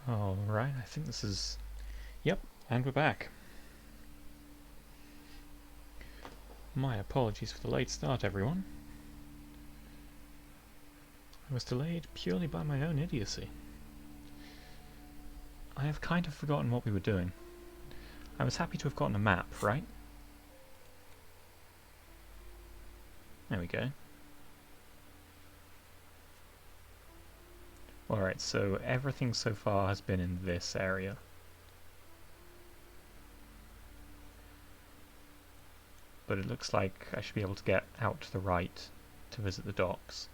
Alright, I think this is... Yep, and we're back. My apologies for the late start, everyone. I was delayed purely by my own idiocy. I have kind of forgotten what we were doing. I was happy to have gotten a map, right? There we go. Alright, so everything so far has been in this area. But it looks like I should be able to get out to the right to visit the docks.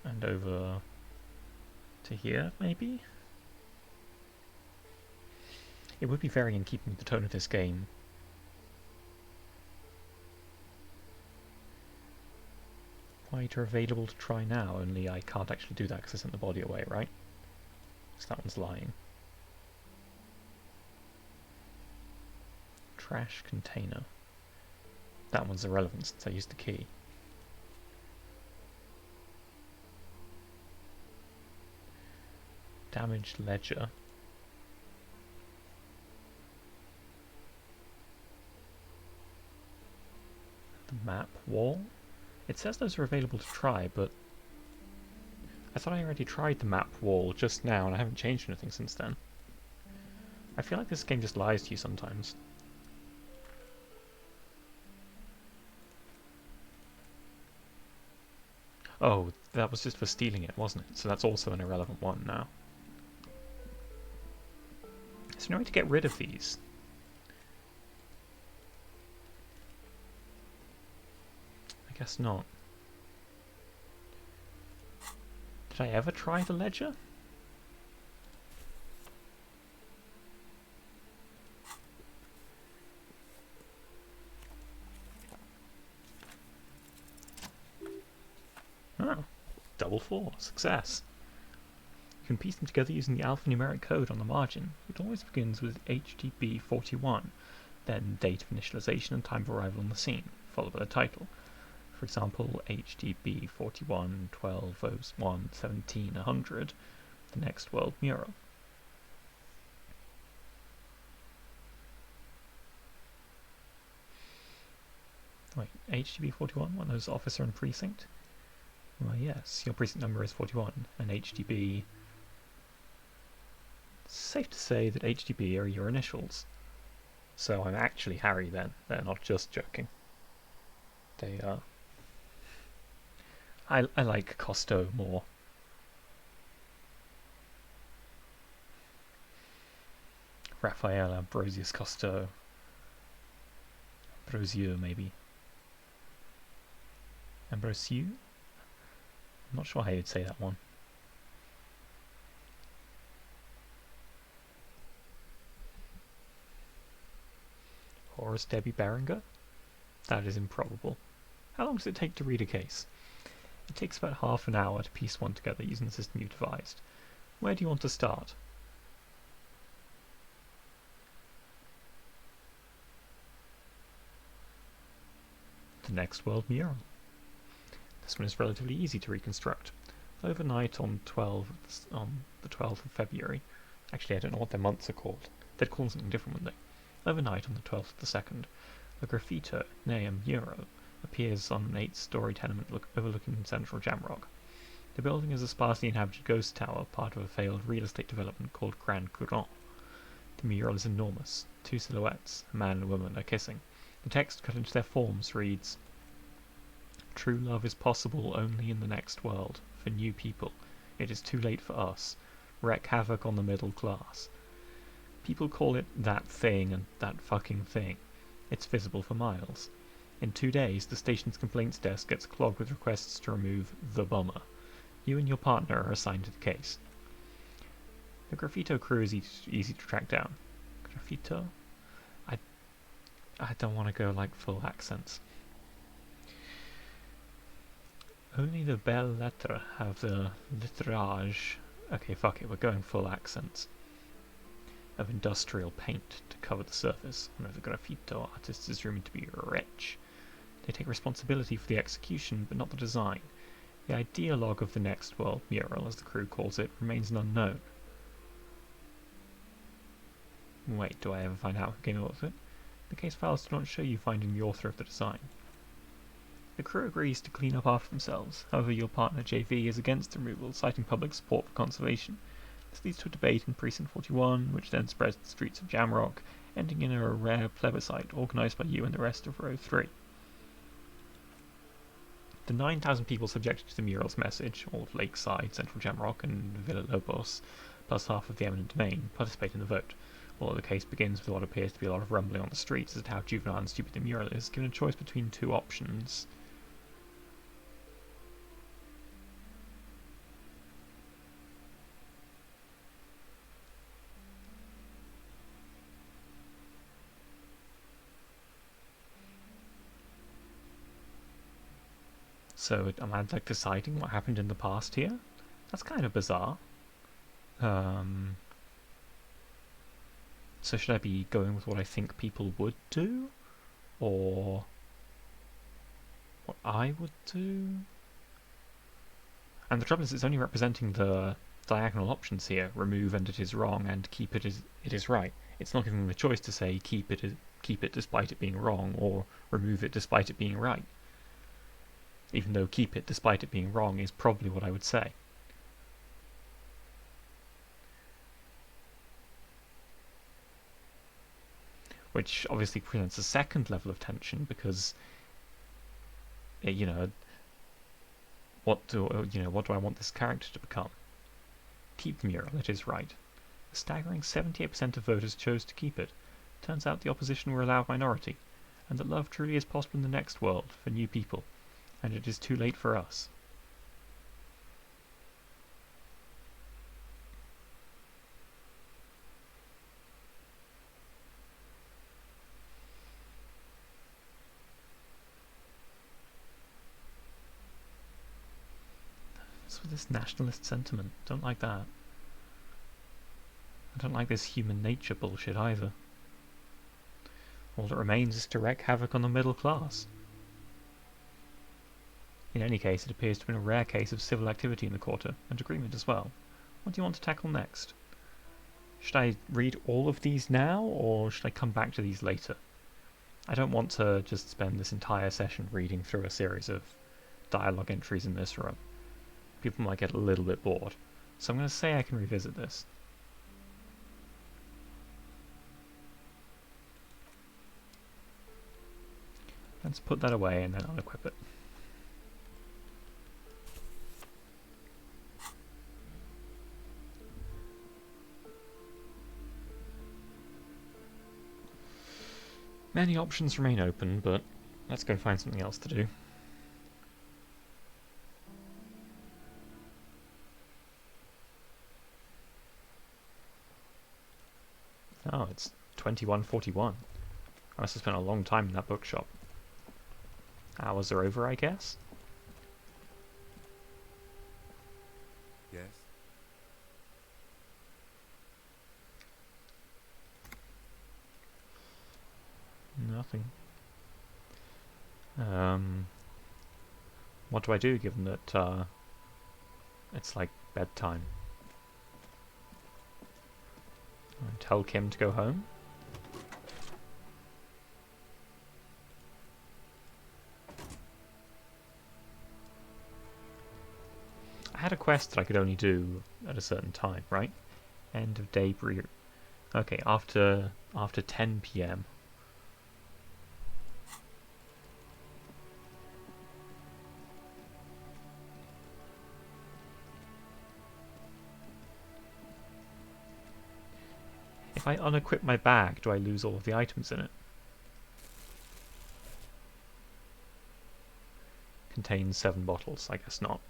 And over to here, maybe? It would be very in keeping with the tone of this game. White are available to try now, only I can't actually do that because I sent the body away, right? So that one's lying. Trash container. That one's irrelevant since I used the key. Damaged ledger. The map wall? It says those are available to try, but I thought I already tried the map wall just now and I haven't changed anything since then. I feel like this game just lies to you sometimes. Oh, that was just for stealing it, wasn't it? So that's also an irrelevant one now. Is there no way to get rid of these? I guess not. Did I ever try the ledger? Oh, double 4, success. You can piece them together using the alphanumeric code on the margin. It always begins with HTB 41, then date of initialization and time of arrival on the scene, followed by the title. For example, HTB 41 12 01 17 100, the next world mural. Wait, HTB 41? One of those officer and precinct? Well, yes, your precinct number is 41, and HTB... It's safe to say that HTB are your initials. So I'm actually Harry then. They're not just joking. They are... I like Costo more. Raphael Ambrosius Costo. Ambrosieux, maybe. Ambrosieux? I'm not sure how you'd say that one. Horace Debbie Berenger? That is improbable. How long does it take to read a case? It takes about half an hour to piece one together using the system you've devised. Where do you want to start? The next world mural. This one is relatively easy to reconstruct. Overnight on the 12th of February. Actually, I don't know what their months are called. They'd call something different, wouldn't they? Overnight on the 12th of the 2nd, a graffito, nay a mural, appears on an 8-story tenement overlooking central Jamrock. The building is a sparsely inhabited ghost tower, part of a failed real estate development called Grand Courant. The mural is enormous. 2 silhouettes, a man and a woman, are kissing. The text cut into their forms reads, "True love is possible only in the next world. For new people. It is too late for us. Wreak havoc on the middle class." People call it that thing and that fucking thing. It's visible for miles. In 2 days, the station's complaints desk gets clogged with requests to remove the bummer. You and your partner are assigned to the case. The graffito crew is easy to track down. Graffito? I don't want to go like full accents. Only the belles lettres have the litterage. Okay, fuck it, we're going full accents. Of industrial paint to cover the surface. One of the graffito artists is rumored to be rich. They take responsibility for the execution, but not the design. The ideologue of the next world mural, as the crew calls it, remains an unknown. Wait, do I ever find out who came up with it? The case files do not show you finding the author of the design. The crew agrees to clean up after themselves. However, your partner JV is against the removal, citing public support for conservation. This leads to a debate in Precinct 41, which then spreads to the streets of Jamrock, ending in a rare plebiscite organised by you and the rest of Row 3. The 9,000 people subjected to the mural's message, all of Lakeside, Central Jamrock, and Villa Lobos, plus half of the eminent domain, participate in the vote. Although the case begins with what appears to be a lot of rumbling on the streets as to how juvenile and stupid the mural is, given a choice between two options. So am I like deciding what happened in the past here? That's kind of bizarre. So should I be going with what I think people would do? Or what I would do? And the trouble is it's only representing the diagonal options here. Remove and it is wrong, and keep it is right. It's not giving them the choice to say keep it despite it being wrong, or remove it despite it being right. Even though keep it despite it being wrong is probably what I would say. Which obviously presents a second level of tension because, what do I want this character to become? Keep the mural, it is right. A staggering 78% of voters chose to keep it. Turns out the opposition were a loud minority, and that love truly is possible in the next world for new people, and it is too late for us. What's with this nationalist sentiment? Don't like that. I don't like this human nature bullshit either. All that remains is to wreak havoc on the middle class. In any case, it appears to have been a rare case of civil activity in the quarter, and agreement as well. What do you want to tackle next? Should I read all of these now, or should I come back to these later? I don't want to just spend this entire session reading through a series of dialogue entries in this room. People might get a little bit bored, so I'm going to say I can revisit this. Let's put that away and then unequip it. Many options remain open, but let's go find something else to do. Oh, it's 21:41. I must have spent a long time in that bookshop. Hours are over, I guess? Yes. Nothing. What do I do given that it's like bedtime? Tell Kim to go home? I had a quest that I could only do at a certain time, right? End of day brew. Okay, after 10 p.m. If I unequip my bag, do I lose all of the items in it? Contains 7 bottles, I guess not.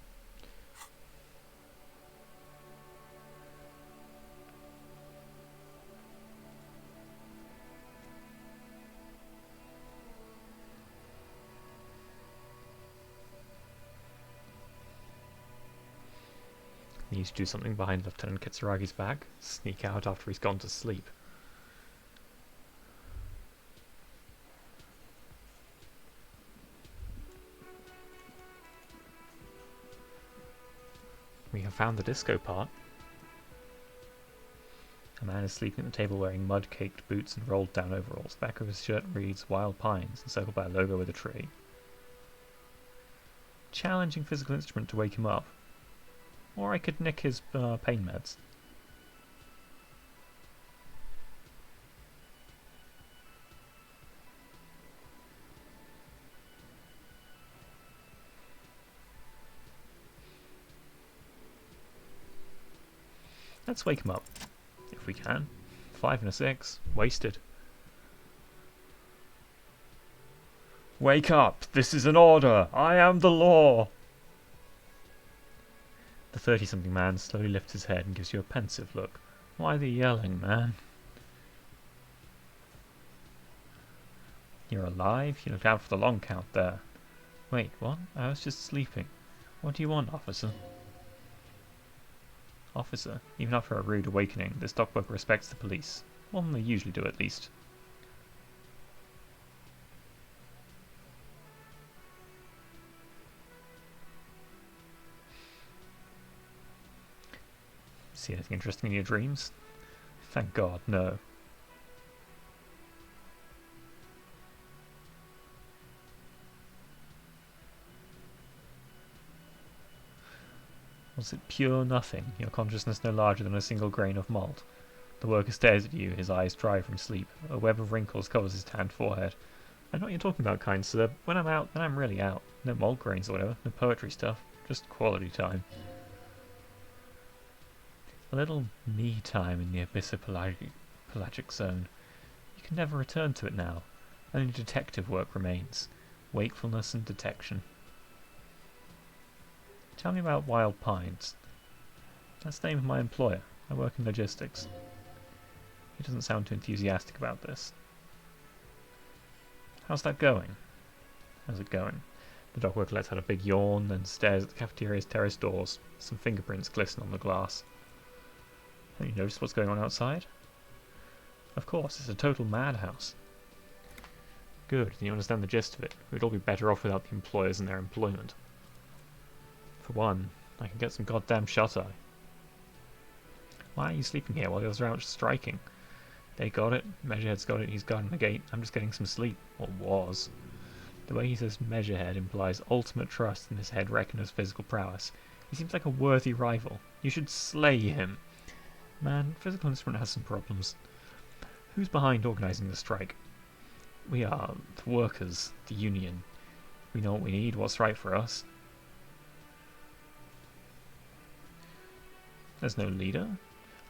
I need to do something behind Lieutenant Kitsuragi's back. Sneak out after he's gone to sleep. We have found the disco part. And man is sleeping at the table wearing mud-caked boots and rolled-down overalls. The back of his shirt reads Wild Pines, encircled by a logo with a tree. Challenging physical instrument to wake him up. Or I could nick his pain meds. Let's wake him up, if we can. 5 and a 6. Wasted. Wake up! This is an order! I am the law! The 30-something man slowly lifts his head and gives you a pensive look. Why the yelling, man? You're alive? You looked out for the long count there. Wait, what? I was just sleeping. What do you want, officer? Officer, even after a rude awakening, this dockworker respects the police. More than they usually do, at least. See anything interesting in your dreams? Thank God, no. Was it pure nothing, your consciousness no larger than a single grain of malt? The worker stares at you, his eyes dry from sleep. A web of wrinkles covers his tanned forehead. I know what you're talking about, kind sir. When I'm out, then I'm really out. No malt grains or whatever, no poetry stuff. Just quality time. A little me time in the abyssopelagic zone. You can never return to it now. Only detective work remains. Wakefulness and detection. Tell me about Wild Pines. That's the name of my employer. I work in logistics. He doesn't sound too enthusiastic about this. How's that going? How's it going? The dockworker lets out a big yawn, then stares at the cafeteria's terrace doors. Some fingerprints glisten on the glass. Have you noticed what's going on outside? Of course, it's a total madhouse. Good, then you understand the gist of it. We'd all be better off without the employers and their employment. For one, I can get some goddamn shut-eye. Why are you sleeping here while the others are out striking? They got it, Measurehead's got it, he's guarding the gate, I'm just getting some sleep. Or was. The way he says Measurehead implies ultimate trust in this head reckoner's physical prowess. He seems like a worthy rival. You should slay him. Man, physical instrument has some problems. Who's behind organising the strike? We are the workers, the union. We know what we need, what's right for us. There's no leader?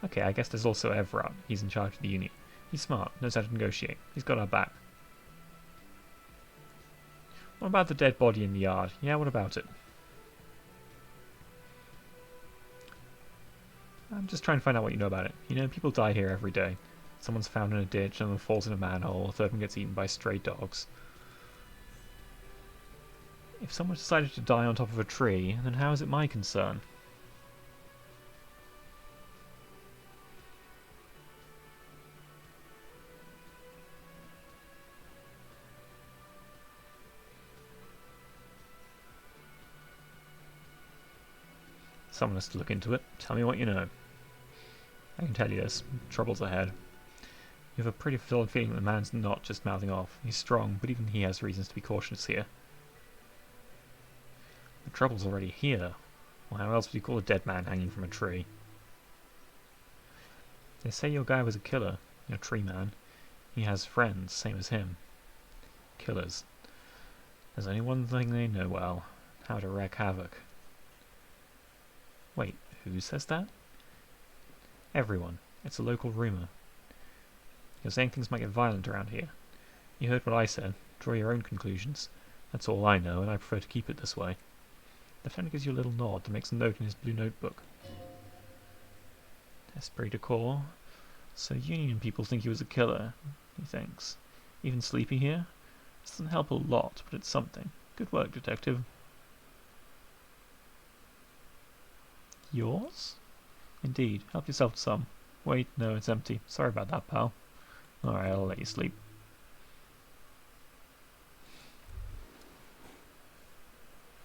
Okay, I guess there's also Everard. He's in charge of the union. He's smart, knows how to negotiate. He's got our back. What about the dead body in the yard? Yeah, what about it? I'm just trying to find out what you know about it. You know, people die here every day. Someone's found in a ditch, another falls in a manhole, a third one gets eaten by stray dogs. If someone decided to die on top of a tree, then how is it my concern? Someone has to look into it. Tell me what you know. I can tell you this. Trouble's ahead. You have a pretty solid feeling that the man's not just mouthing off. He's strong, but even he has reasons to be cautious here. The trouble's already here. Well, how else would you call a dead man hanging from a tree? They say your guy was a killer, your tree man. He has friends, same as him. Killers. There's only one thing they know well. How to wreak havoc. Wait, who says that? Everyone. It's a local rumour. You're saying things might get violent around here. You heard what I said. Draw your own conclusions. That's all I know, and I prefer to keep it this way. The lieutenant gives you a little nod and makes a note in his blue notebook. Esprit de corps. So Union people think he was a killer, he thinks. Even sleeping here? This doesn't help a lot, but it's something. Good work, detective. Yours? Indeed. Help yourself to some. Wait, no, it's empty. Sorry about that, pal. Alright, I'll let you sleep.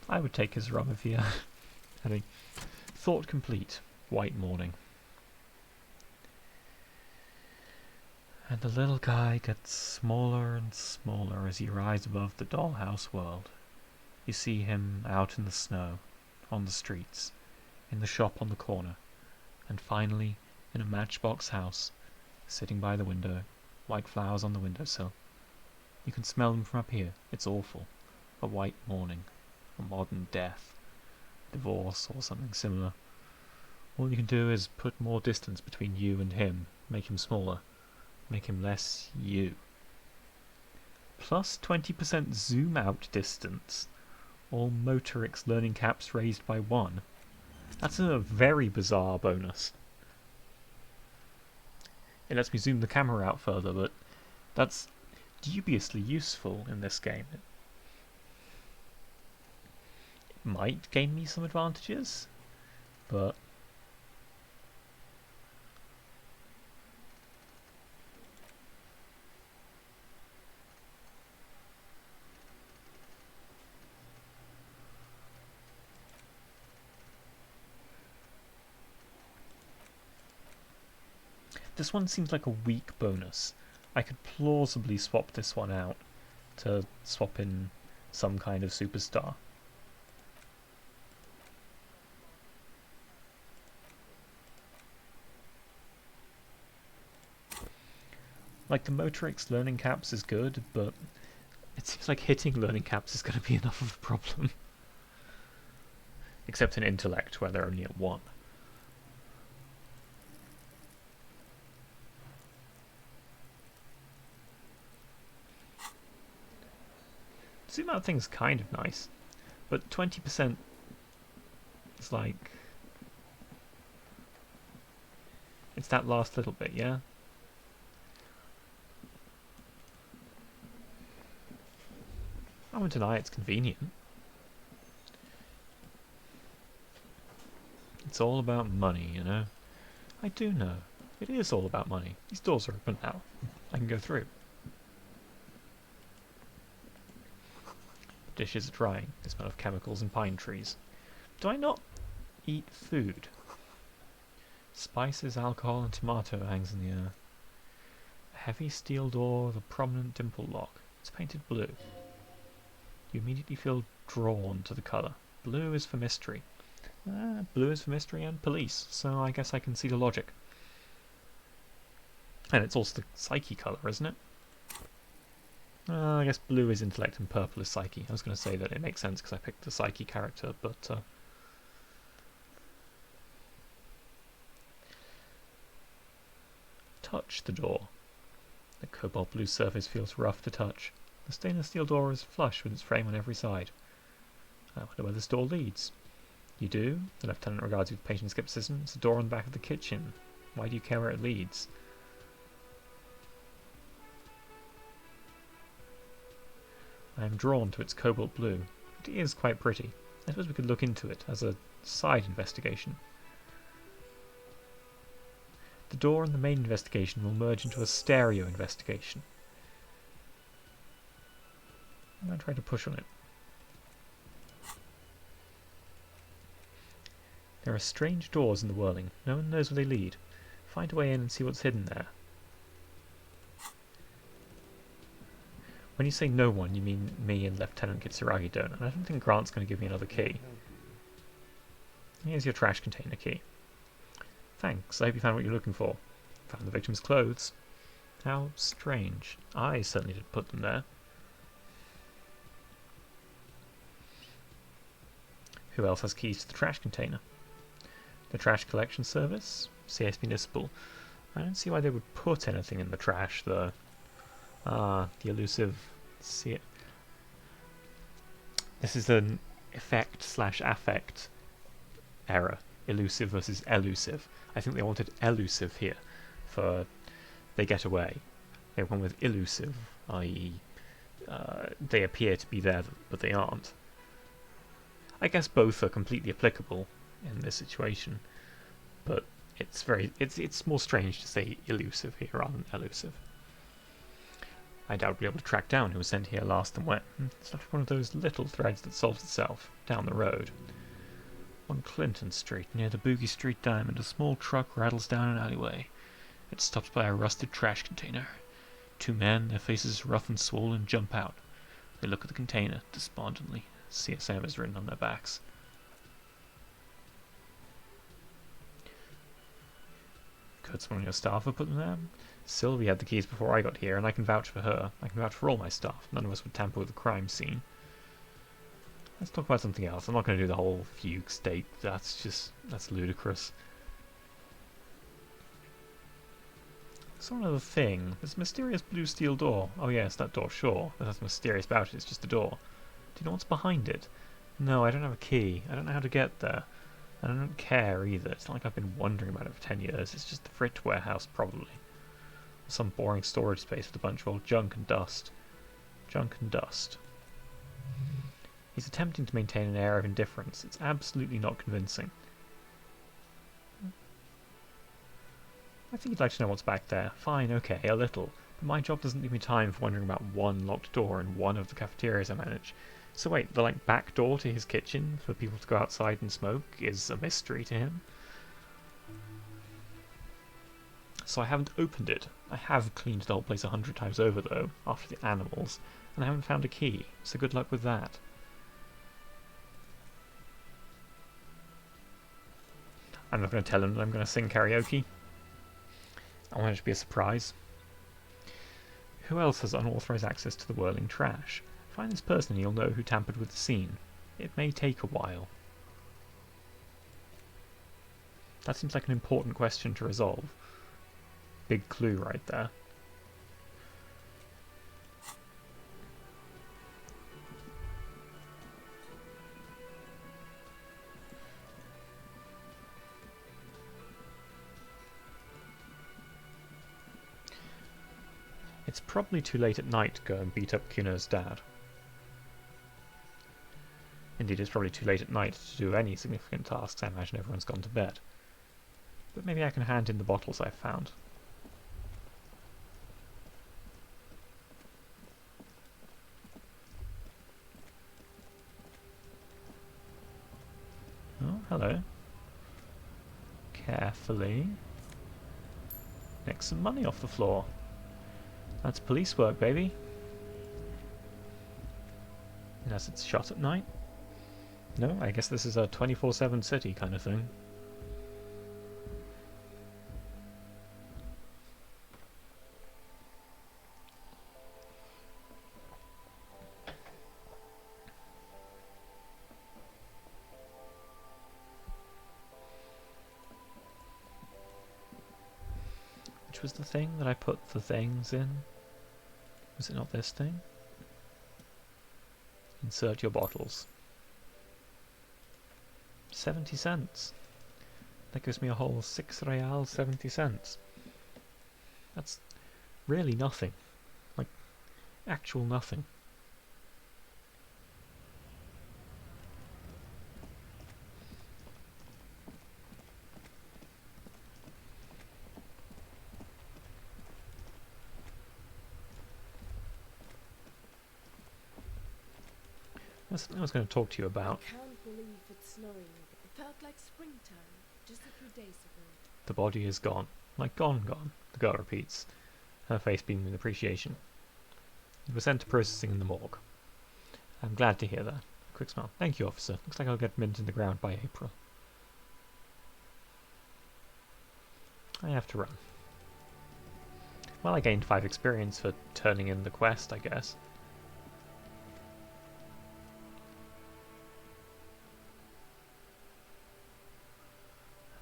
I would take his rum if he had any. Thought complete. White morning. And the little guy gets smaller and smaller as you rise above the dollhouse world. You see him out in the snow, on the streets, in the shop on the corner, and finally in a matchbox house, sitting by the window, white flowers on the windowsill. You can smell them from up here. It's awful. A white morning, a modern death, divorce or something similar. All you can do is put more distance between you and him, make him smaller, make him less you. Plus 20% zoom out distance. All Motorix learning caps raised by 1. That's a very bizarre bonus. It lets me zoom the camera out further, but that's dubiously useful in this game. It might gain me some advantages, but this one seems like a weak bonus. I could plausibly swap this one out to swap in some kind of superstar. Like, the Motorix learning caps is good, but it seems like hitting learning caps is going to be enough of a problem. Except in intellect, where they're only at 1. Zoom out thing's kind of nice, but 20% is like... it's that last little bit, yeah? I won't deny it's convenient. It's all about money, you know? I do know. It is all about money. These doors are open now. I can go through. Dishes are drying. They smell of chemicals and pine trees. Do I not eat food? Spices, alcohol, and tomato hangs in the air. A heavy steel door with a prominent dimple lock. It's painted blue. You immediately feel drawn to the colour. Blue is for mystery. Blue is for mystery and police, so I guess I can see the logic. And it's also the psyche colour, isn't it? I guess blue is intellect and purple is psyche. I was going to say that it makes sense because I picked the psyche character, but... touch the door. The cobalt blue surface feels rough to touch. The stainless steel door is flush with its frame on every side. I wonder where this door leads. You do? The lieutenant regards you with patient skepticism. It's a door on the back of the kitchen. Why do you care where it leads? I am drawn to its cobalt blue. It is quite pretty. I suppose we could look into it as a side investigation. The door and the main investigation will merge into a stereo investigation. I'm going to try to push on it. There are strange doors in the whirling. No one knows where they lead. Find a way in and see what's hidden there. When you say no one, you mean me and Lieutenant Kitsuragi don't, and I don't think Grant's going to give me another key. Here's your trash container key. Thanks, I hope you found what you're looking for. Found the victim's clothes. How strange. I certainly didn't put them there. Who else has keys to the trash container? The trash collection service? CS Municipal. I don't see why they would put anything in the trash, though. Ah, the elusive... This is an effect/affect error. Elusive versus elusive. I think they wanted elusive here for they get away. They went with elusive, i.e. They appear to be there, but they aren't. I guess both are completely applicable in this situation, but it's more strange to say elusive here rather than elusive. I doubt we'll be able to track down who was sent here last and when. It's like one of those little threads that solves itself, down the road. On Clinton Street, near the Boogie Street Diamond, a small truck rattles down an alleyway. It's stopped by a rusted trash container. Two men, their faces rough and swollen, jump out. They look at the container despondently. CSM is written on their backs. Could someone on your staff have put them there? Sylvie had the keys before I got here, and I can vouch for her. I can vouch for all my staff. None of us would tamper with the crime scene. Let's talk about something else. I'm not going to do the whole fugue state. That's ludicrous. Saw another thing. There's a mysterious blue steel door. Oh yes, that door, sure. There's nothing mysterious about it, it's just a door. Do you know what's behind it? No, I don't have a key. I don't know how to get there. And I don't care either. It's not like I've been wondering about it for 10 years. It's just the freight warehouse, probably. Some boring storage space with a bunch of old junk and dust. Junk and dust. He's attempting to maintain an air of indifference. It's absolutely not convincing. I think you'd like to know what's back there. Fine, okay, a little. But my job doesn't leave me time for wondering about one locked door in one of the cafeterias I manage. So wait, the back door to his kitchen for people to go outside and smoke is a mystery to him? So I haven't opened it. I have cleaned the whole place 100 times over though, after the animals, and I haven't found a key, so good luck with that. I'm not going to tell him that I'm going to sing karaoke. I want it to be a surprise. Who else has unauthorized access to the whirling trash? Find this person and you'll know who tampered with the scene. It may take a while. That seems like an important question to resolve. Big clue right there. It's probably too late at night to go and beat up Kuno's dad. Indeed, it's probably too late at night to do any significant tasks. I imagine everyone's gone to bed. But maybe I can hand in the bottles I've found. Oh, hello. Carefully. Nick some money off the floor. That's police work, baby. Unless it's shot at night. No, I guess this is a 24/7 city kind of thing. Which was the thing that I put the things in? Was it not this thing? Insert your bottles. 70 cents. That gives me a whole 6 real 70 cents. That's really nothing. Like, actual nothing. That's something I was going to talk to you about. I can't believe it's snowing. It felt like springtime just a few days ago. The body is gone. Like gone, the girl repeats, her face beaming with appreciation. It was sent to processing in the morgue. I'm glad to hear that. Quick smile. Thank you, officer. Looks like I'll get mint in the ground by April. I have to run. Well, I gained 5 experience for turning in the quest, I guess.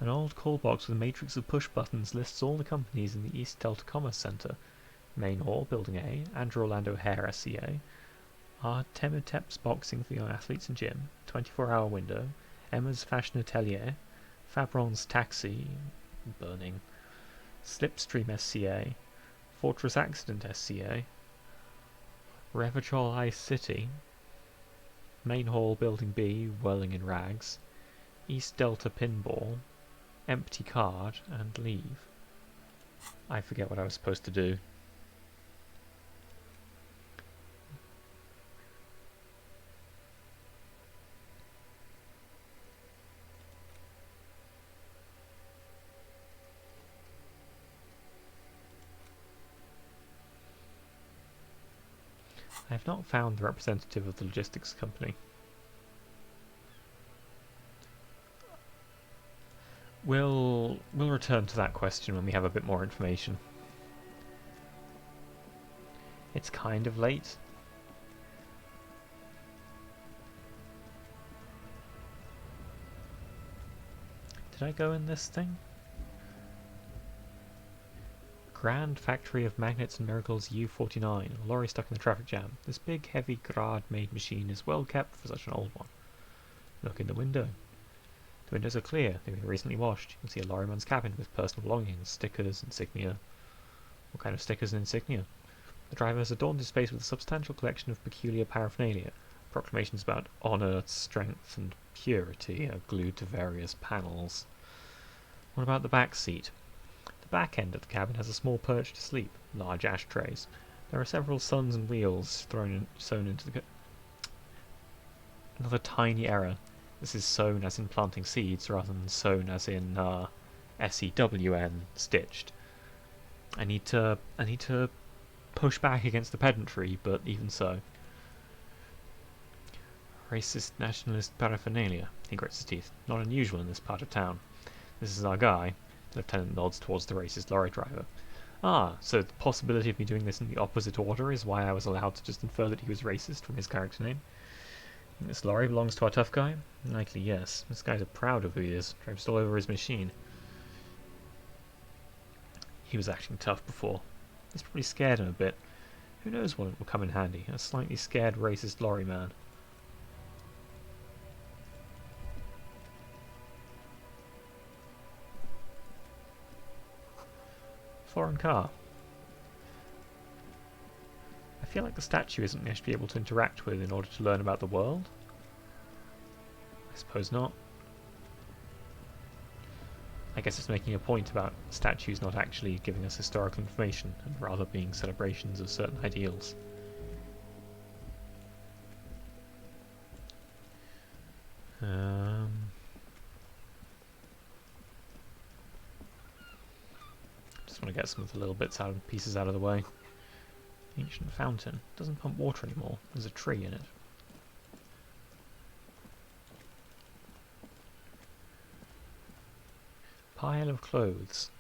An old call box with a matrix of push buttons lists all the companies in the East Delta Commerce Center. Main Hall, Building A, Andrew Orlando Hair SCA, Artemiteps Boxing for Young Athletes and Gym, 24-hour window, Emma's Fashion Atelier, Fabron's Taxi, burning, Slipstream SCA, Fortress Accident SCA, Revachol Ice City, Main Hall, Building B, Whirling in Rags, East Delta Pinball, Empty Card, and Leave. I forget what I was supposed to do. I have not found the representative of the logistics company. We'll return to that question when we have a bit more information. It's kind of late. Did I go in this thing? Grand Factory of Magnets and Miracles U49. A lorry stuck in the traffic jam. This big, heavy, Grad-made machine is well kept for such an old one. Look in the window. The windows are clear. They've been recently washed. You can see a lorryman's cabin with personal belongings, stickers, insignia. What kind of stickers and insignia? The driver has adorned his space with a substantial collection of peculiar paraphernalia. Proclamations about honour, strength, and purity are glued to various panels. What about the back seat? The back end of the cabin has a small perch to sleep, large ashtrays. There are several suns and wheels sewn into the... Another tiny error. This is sewn as in planting seeds rather than sewn as in SEWN, stitched. I need to push back against the pedantry, but even so. Racist nationalist paraphernalia. He grits his teeth. Not unusual in this part of town. This is our guy. The lieutenant nods towards the racist lorry driver. Ah, so the possibility of me doing this in the opposite order is why I was allowed to just infer that he was racist from his character name. This lorry belongs to our tough guy? Likely yes. This guy's proud of who he is. Drives all over his machine. He was acting tough before. This probably scared him a bit. Who knows what will come in handy? A slightly scared racist lorry man. Foreign car. I feel like the statue isn't going to be able to interact with in order to learn about the world. I suppose not. I guess it's making a point about statues not actually giving us historical information, and rather being celebrations of certain ideals. Just want to get some of the little pieces out of the way. Ancient fountain. Doesn't pump water anymore. There's a tree in it. Pile of clothes.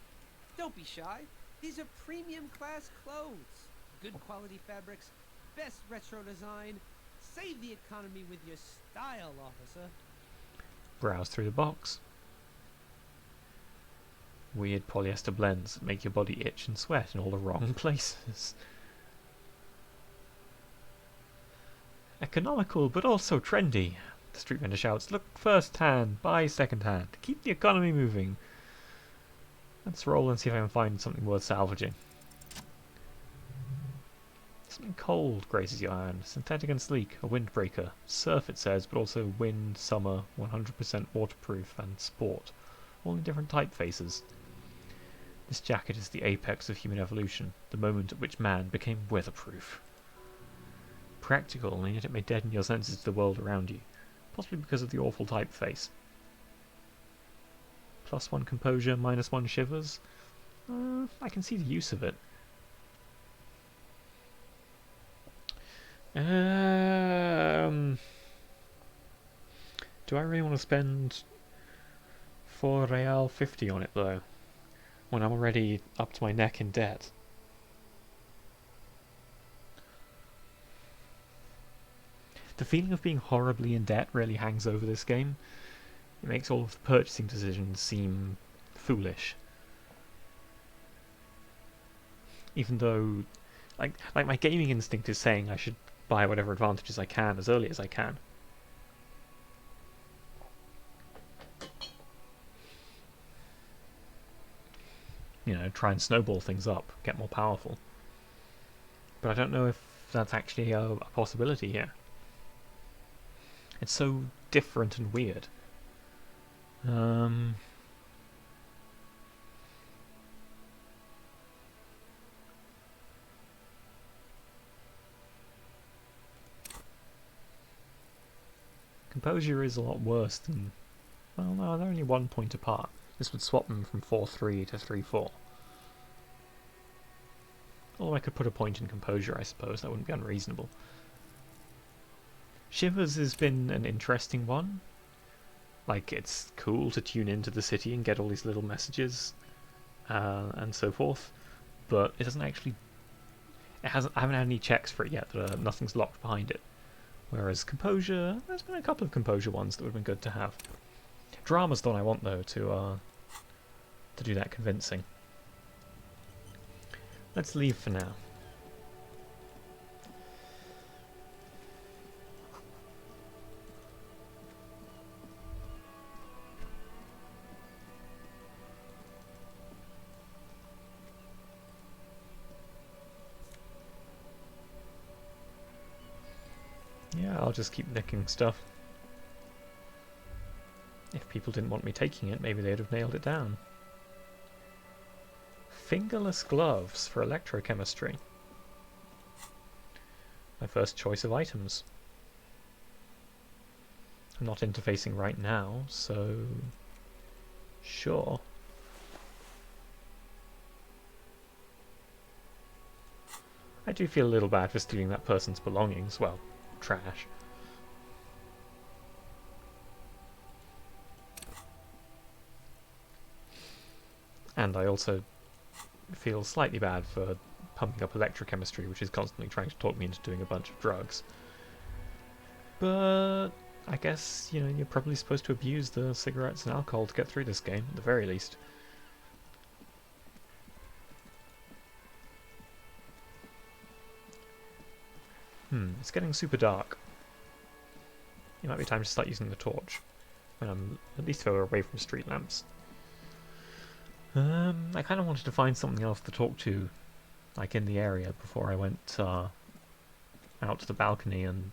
Don't be shy. These are premium class clothes. Good quality fabrics, best retro design. Save the economy with your style, officer. Browse through the box. Weird polyester blends that make your body itch and sweat in all the wrong places. Economical, but also trendy. The street vendor shouts, look first hand, buy second hand. Keep the economy moving. Let's roll and see if I can find something worth salvaging. Something cold grazes your hand. Synthetic and sleek, a windbreaker. Surf it says, but also wind, summer, 100% waterproof, and sport. All in different typefaces. This jacket is the apex of human evolution, the moment at which man became weatherproof. Practical, and yet it may deaden your senses to the world around you, possibly because of the awful typeface. +1 composure, -1 shivers. I can see the use of it. Do I really want to spend £4.50 on it though, when I'm already up to my neck in debt? The feeling of being horribly in debt really hangs over this game. It makes all of the purchasing decisions seem foolish. Even though, like my gaming instinct is saying I should buy whatever advantages I can as early as I can. You know, try and snowball things up, get more powerful. But I don't know if that's actually a possibility here. It's so different and weird. Composure is a lot worse than... Well, no, they're only 1 point apart. This would swap them from 4-3 to 3-4. Although I could put a point in composure, I suppose. That wouldn't be unreasonable. Shivers has been an interesting one. Like, it's cool to tune into the city and get all these little messages and so forth, but it doesn't actually... I haven't had any checks for it yet. Nothing's locked behind it. Whereas Composure, there's been a couple of Composure ones that would have been good to have. Drama's the one I want, though, to do that convincing. Let's leave for now. Yeah, I'll just keep nicking stuff. If people didn't want me taking it, maybe they'd have nailed it down. Fingerless gloves for electrochemistry. My first choice of items. I'm not interfacing right now, so... sure. I do feel a little bad for stealing that person's belongings. Well, trash. And I also feel slightly bad for pumping up electrochemistry, which is constantly trying to talk me into doing a bunch of drugs. But I guess, you know, you're probably supposed to abuse the cigarettes and alcohol to get through this game, at the very least. It's getting super dark. It might be time to start using the torch, when I'm at least further away from street lamps. I kind of wanted to find something else to talk to, like in the area, before I went out to the balcony and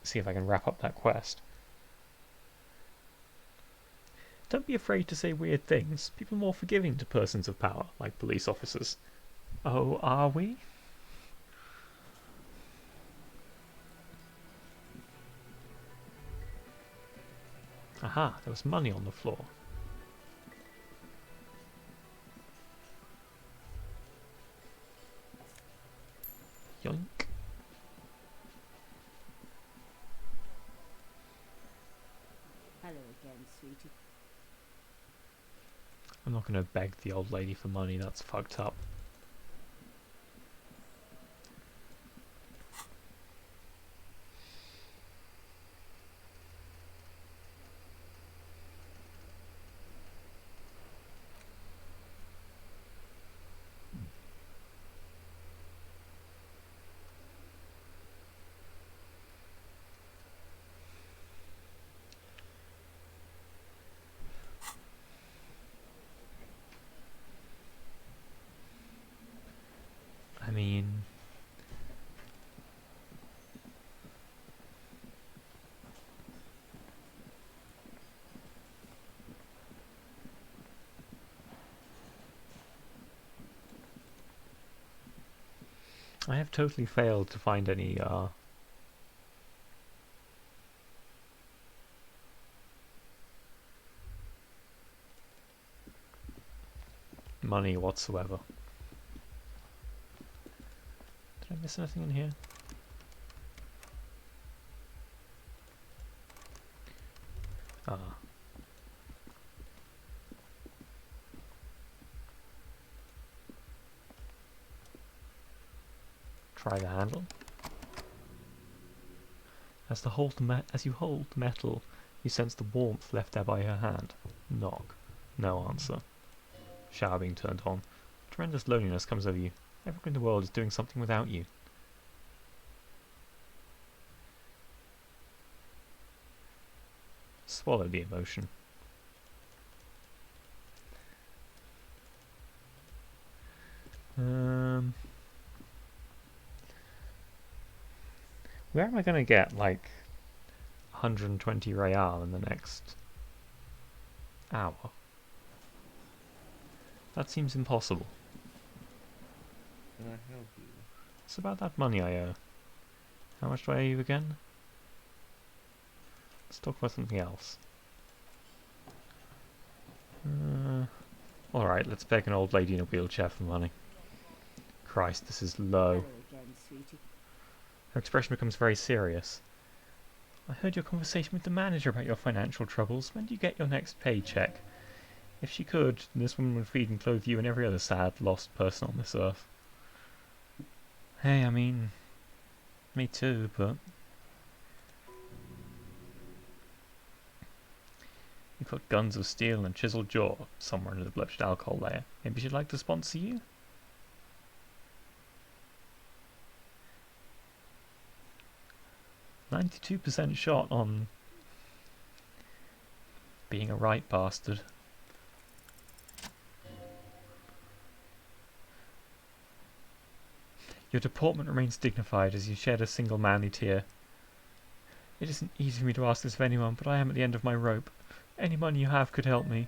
see if I can wrap up that quest. Don't be afraid to say weird things. People are more forgiving to persons of power, like police officers. Oh, are we? Aha, there was money on the floor. Yoink. Hello again, sweetie. I'm not going to beg the old lady for money, that's fucked up. I mean... I have totally failed to find any, money whatsoever. Did I miss anything in here? Ah. Try the handle. As you hold the metal, you sense the warmth left there by her hand. Knock. No answer. Shower being turned on. Tremendous loneliness comes over you. Everyone in the world is doing something without you. Swallow the emotion. Where am I going to get, like, 120 real in the next hour? That seems impossible. Can I help you? It's about that money I owe. How much do I owe you again? Let's talk about something else. Alright, let's beg an old lady in a wheelchair for money. Christ, this is low. Hello again, sweetie. Her expression becomes very serious. I heard your conversation with the manager about your financial troubles. When do you get your next paycheck? If she could, this woman would feed and clothe you and every other sad, lost person on this earth. Hey, I mean, me too, but... You've got guns of steel and chiseled jaw somewhere under the bloodshot alcohol layer. Maybe she'd like to sponsor you? %shot on being a right bastard. Your deportment remains dignified as you shed a single manly tear. It isn't easy for me to ask this of anyone, but I am at the end of my rope. Any money you have could help me.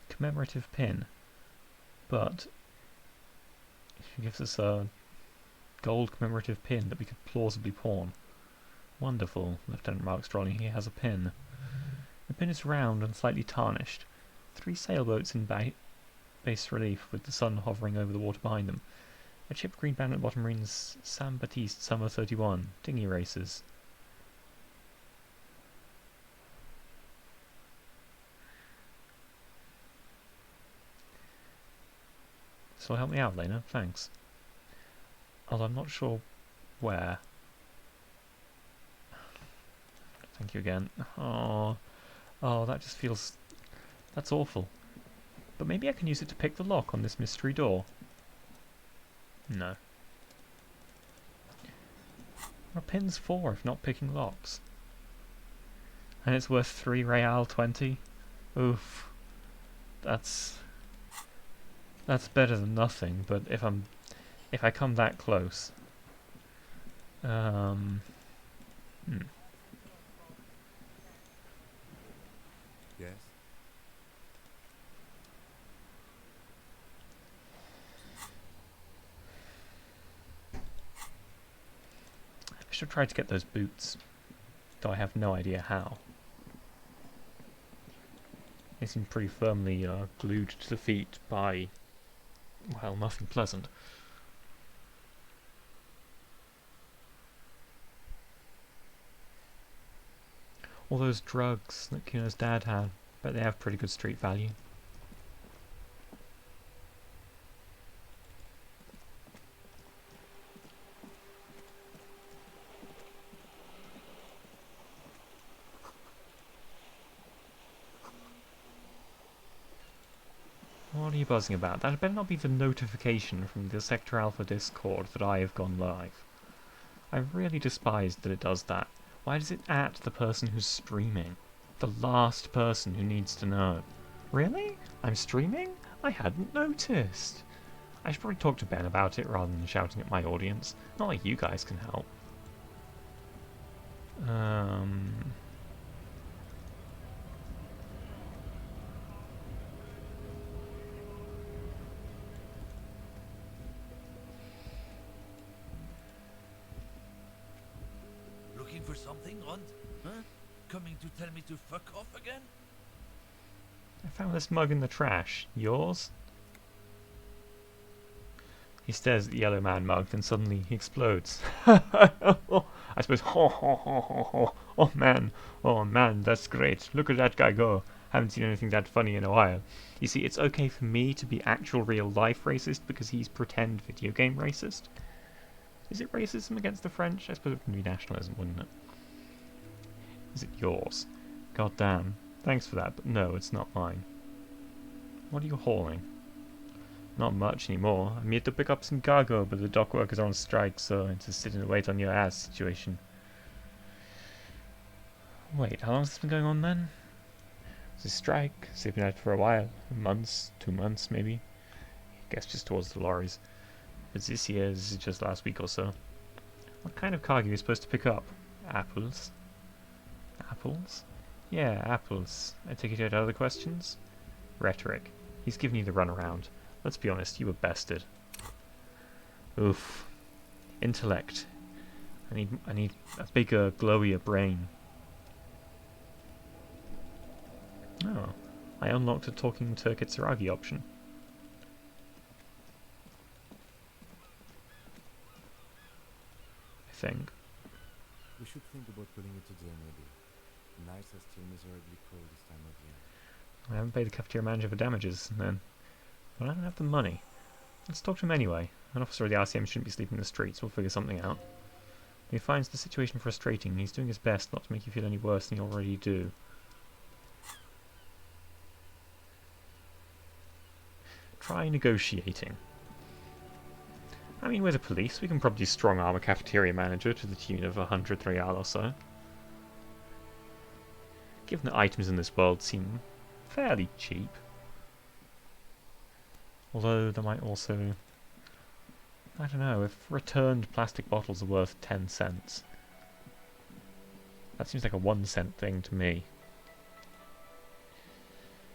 Commemorative pin. But she gives us a gold commemorative pin that we could plausibly pawn. Wonderful, Lieutenant remarks drolling. He has a pin. The pin is round and slightly tarnished. 3 sailboats in bas relief with the sun hovering over the water behind them. A chipped green band at the bottom reads San Baptiste Summer 31, dinghy races. So help me out, Lena, thanks. Although I'm not sure where. Thank you again. Oh, that just feels... That's awful. But maybe I can use it to pick the lock on this mystery door. No. What are pins for if not picking locks? And it's worth 3 real 20? Oof. That's better than nothing, but if I come that close. Yes. I should try to get those boots, though I have no idea how. They seem pretty firmly glued to the feet by, well, nothing pleasant. All those drugs that Kuno's dad had, bet they have pretty good street value. What are you buzzing about? That better not be the notification from the Sector Alpha Discord that I have gone live. I really despise that it does that. Why does it at the person who's streaming? The last person who needs to know. Really? I'm streaming? I hadn't noticed. I should probably talk to Ben about it rather than shouting at my audience. Not like you guys can help. Looking for something, Rond? Huh? Coming to tell me to fuck off again? I found this mug in the trash. Yours? He stares at the yellow man mug, then suddenly he explodes. I suppose, oh man, that's great. Look at that guy go. Haven't seen anything that funny in a while. You see, it's okay for me to be actual real life racist because he's pretend video game racist. Is it racism against the French? I suppose it would be nationalism, wouldn't it? Is it yours? God damn. Thanks for that, but no, it's not mine. What are you hauling? Not much anymore. I'm here to pick up some cargo, but the dock workers are on strike, so it's a sit and wait on your ass situation. Wait, how long has this been going on then? It's a strike. It's been out for a while. Months, 2 months maybe. I guess just towards the lorries. But this year, this is just last week or so. What kind of cargo are you supposed to pick up? Apples? Apples? Yeah, apples. I take it you had other questions? Rhetoric. He's giving you the runaround. Let's be honest, you were bested. Oof. Intellect. I need a bigger, glowier brain. Oh. I unlocked a talking Turkit Saragi option. think. We should think about putting it today, maybe. Nights are still miserably cold this time of year. I haven't paid the cafeteria manager for damages, then. But I don't have the money. Let's talk to him anyway. An officer of the RCM shouldn't be sleeping in the streets. We'll figure something out. If he finds the situation frustrating, he's doing his best not to make you feel any worse than you already do. Try negotiating. I mean, we're the police. We can probably strong-arm a cafeteria manager to the tune of 100 real or so. Given that items in this world seem fairly cheap. Although there might also... I don't know, if returned plastic bottles are worth 10 cents. That seems like a 1 cent thing to me.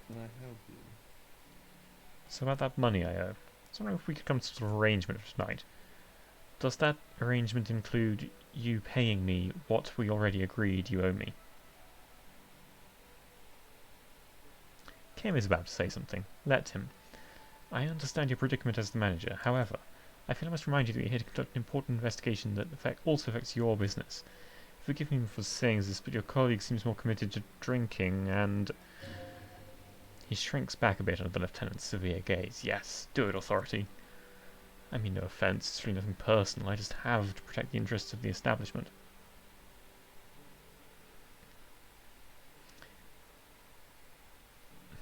Can I help you? So about that money I owe. I was wondering if we could come to some sort of arrangement for tonight. Does that arrangement include you paying me what we already agreed you owe me? Kim is about to say something. Let him. I understand your predicament as the manager. However, I feel I must remind you that you're here to conduct an important investigation that also affects your business. Forgive me for saying this, but your colleague seems more committed to drinking and... He shrinks back a bit under the lieutenant's severe gaze. Yes, do it, authority. I mean no offence, it's really nothing personal. I just have to protect the interests of the establishment.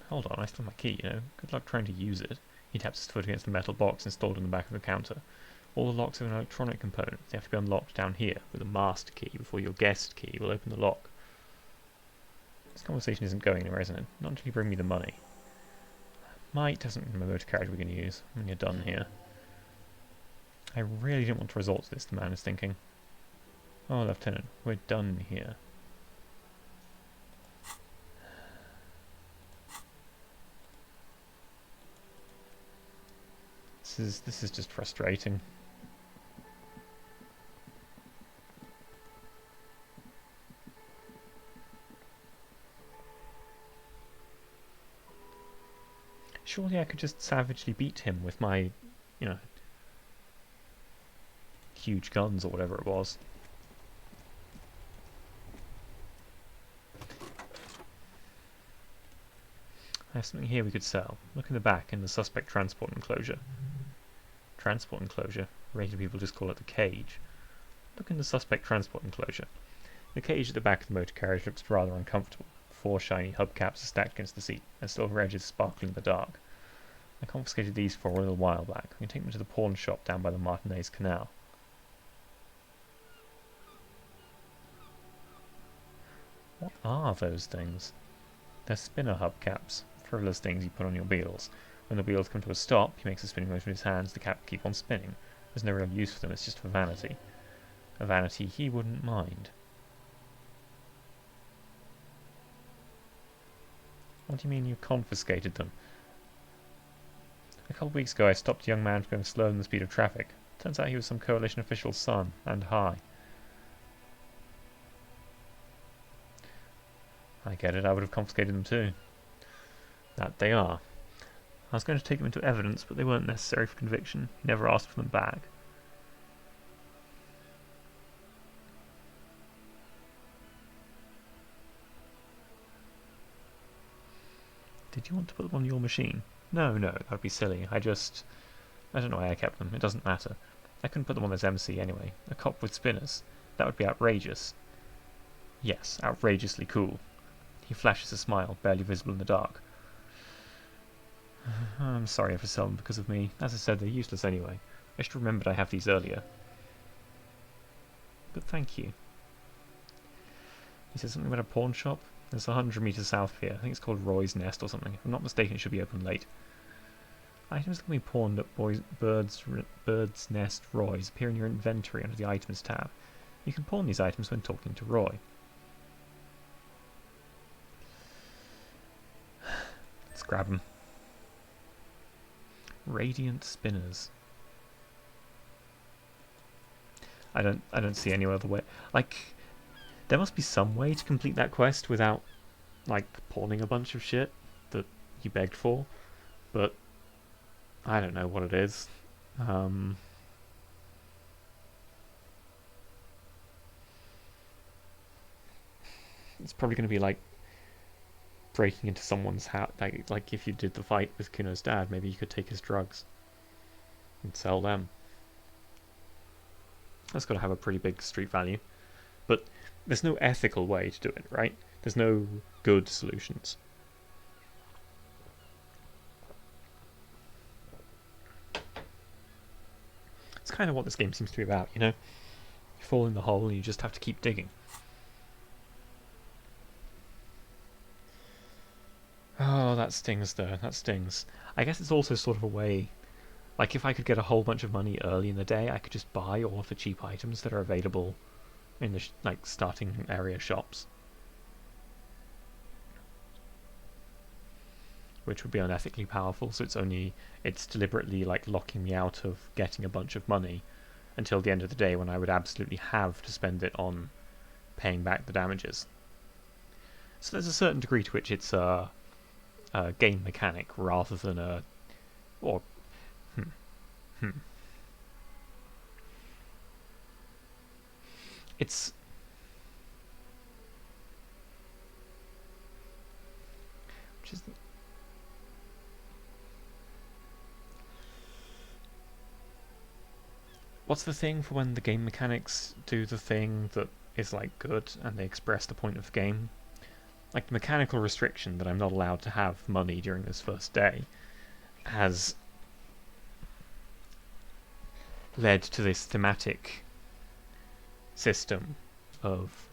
Hold on, I still have my key, you know. Good luck trying to use it. He taps his foot against the metal box installed in the back of the counter. All the locks have an electronic component. They have to be unlocked down here with a master key before your guest key will open the lock. This conversation isn't going anywhere, isn't it? Not until you bring me the money. Might have something in my motor carriage we can use when you're done here. I really don't want to resort to this, the man is thinking. Oh, Lieutenant, we're done here. This is just frustrating. Surely I could just savagely beat him with my, you know, huge guns or whatever it was. I have something here we could sell. Look in the back in the suspect transport enclosure. Transport enclosure? Regular people just call it the cage. Look in the suspect transport enclosure. The cage at the back of the motor carriage looks rather uncomfortable. 4 shiny hubcaps are stacked against the seat, and silver edges sparkling in the dark. I confiscated these for a little while back. I can take them to the pawn shop down by the Martinez Canal. What are those things? They're spinner hubcaps, frivolous things you put on your wheels. When the wheels come to a stop, he makes a spinning motion with his hands, the cap keep on spinning. There's no real use for them, it's just for vanity. A vanity he wouldn't mind. What do you mean you confiscated them? A couple of weeks ago I stopped a young man from going slower than the speed of traffic. Turns out he was some coalition official's son, and high. I get it, I would have confiscated them too. That they are. I was going to take them into evidence, but they weren't necessary for conviction. He never asked for them back. Did you want to put them on your machine? No, that would be silly. I don't know why I kept them. It doesn't matter. I couldn't put them on this MC anyway. A cop with spinners. That would be outrageous. Yes, outrageously cool. He flashes a smile, barely visible in the dark. I'm sorry if I sell them because of me. As I said, they're useless anyway. I should have remembered I have these earlier. But thank you. He said something about a pawn shop? There's 100 metres south of here. I think it's called Roy's Nest or something. If I'm not mistaken, it should be open late. Items that can be pawned at Bird's Nest Roy's appear in your inventory under the Items tab. You can pawn these items when talking to Roy. Let's grab them. Radiant spinners. I don't see any other way. Like, there must be some way to complete that quest without, like, pawning a bunch of shit that you begged for, but I don't know what it is. It's probably going to be like breaking into someone's house. Like if you did the fight with Kuno's dad, maybe you could take his drugs and sell them. That's got to have a pretty big street value. But there's no ethical way to do it, right? There's no good solutions. It's kind of what this game seems to be about, you know? You fall in the hole and you just have to keep digging. Oh, that stings though, that stings. I guess it's also sort of a way, like if I could get a whole bunch of money early in the day, I could just buy all of the cheap items that are available in the like starting area shops. Which would be unethically powerful, so it's deliberately like locking me out of getting a bunch of money until the end of the day when I would absolutely have to spend it on paying back the damages. So there's a certain degree to which it's a game mechanic rather than a... or... It's... which is... What's the thing for when the game mechanics do the thing that is like good and they express the point of the game? Like the mechanical restriction that I'm not allowed to have money during this first day has led to this thematic system of,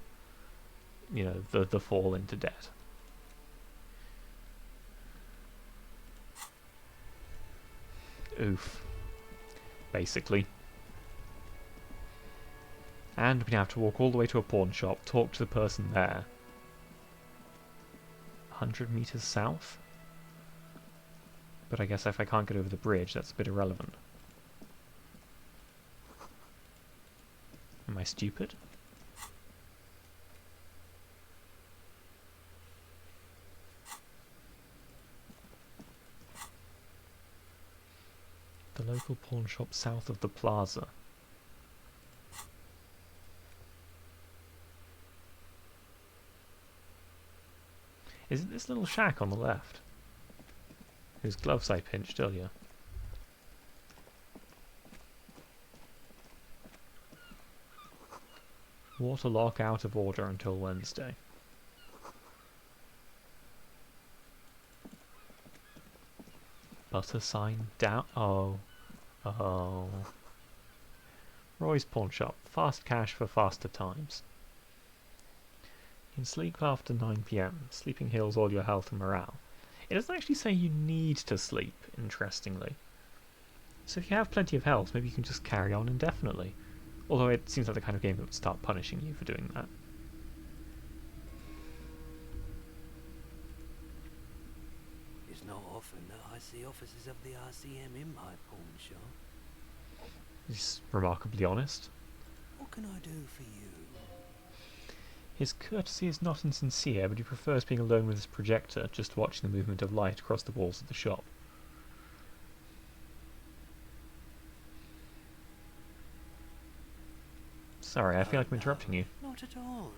you know, the fall into debt. Oof. Basically. And we have to walk all the way to a pawn shop, talk to the person there. 100 meters south? But I guess if I can't get over the bridge, that's a bit irrelevant. Am I stupid? The local pawn shop south of the plaza. Is it this little shack on the left? Whose gloves I pinched earlier? Water lock out of order until Wednesday. Butter sign down. Oh. Oh. Roy's pawn shop. Fast cash for faster times. You can sleep after 9 PM. Sleeping heals all your health and morale. It doesn't actually say you need to sleep, interestingly. So if you have plenty of health, maybe you can just carry on indefinitely. Although it seems like the kind of game that would start punishing you for doing that. It's not often that I see officers of the RCM in my pawn shop. He's remarkably honest. What can I do for you? His courtesy is not insincere, but he prefers being alone with his projector, just watching the movement of light across the walls of the shop. Sorry, I feel like I'm interrupting you. Not at all.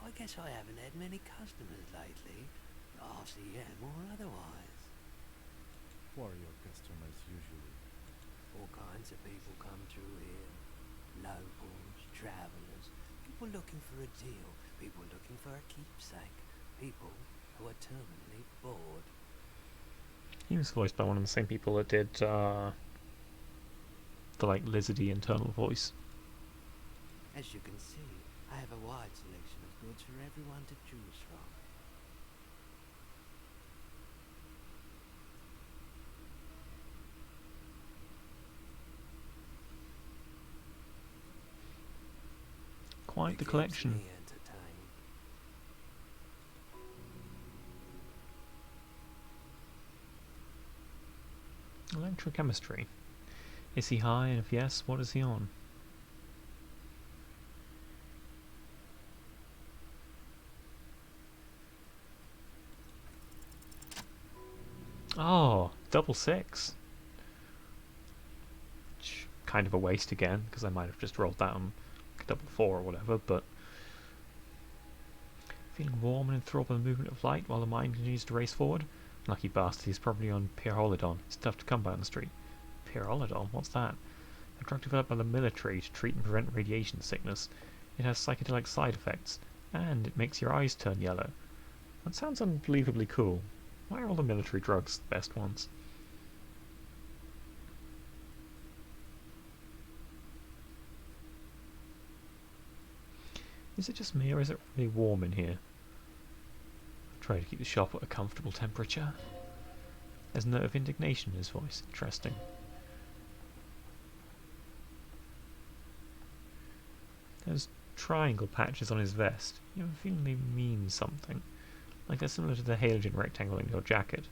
I guess I haven't had many customers lately, RCM or otherwise. Who are your customers usually? All kinds of people come through here. Locals, travellers, people looking for a deal, people looking for a keepsake, people who are terminally bored. He was voiced by one of the same people that did the like lizardy internal voice. As you can see, I have a wide selection of goods for everyone to choose from. Quite the It keeps collection. me entertained. Electrochemistry. Is he high, and if yes, what is he on? Oh, double 6. Kind of a waste again, because I might have just rolled that on double 4 or whatever, but Feeling warm and enthralled by the movement of light while the mind continues to race forward? Lucky bastard, he's probably on Pyrrolidon. It's tough to come by on the street. Pyrrolidon? What's that? A drug developed by the military to treat and prevent radiation sickness. It has psychedelic side effects, and it makes your eyes turn yellow. That sounds unbelievably cool. Why are all the military drugs the best ones? Is it just me, or is it really warm in here? Try to keep the shop at a comfortable temperature. There's a note of indignation in his voice. Interesting. Those triangle patches on his vest, you have a feeling they mean something. Like they're similar to the halogen rectangle in your jacket.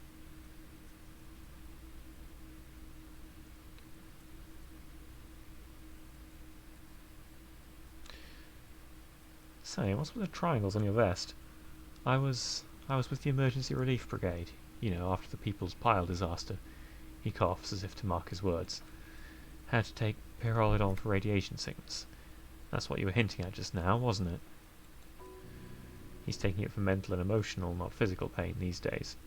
Say, what's with the triangles on your vest? I was with the Emergency Relief Brigade, you know, after the People's Pile disaster. He coughs as if to mark his words. Had to take Pyrrolidon for radiation sickness. That's what you were hinting at just now, wasn't it? He's taking it for mental and emotional, not physical pain these days.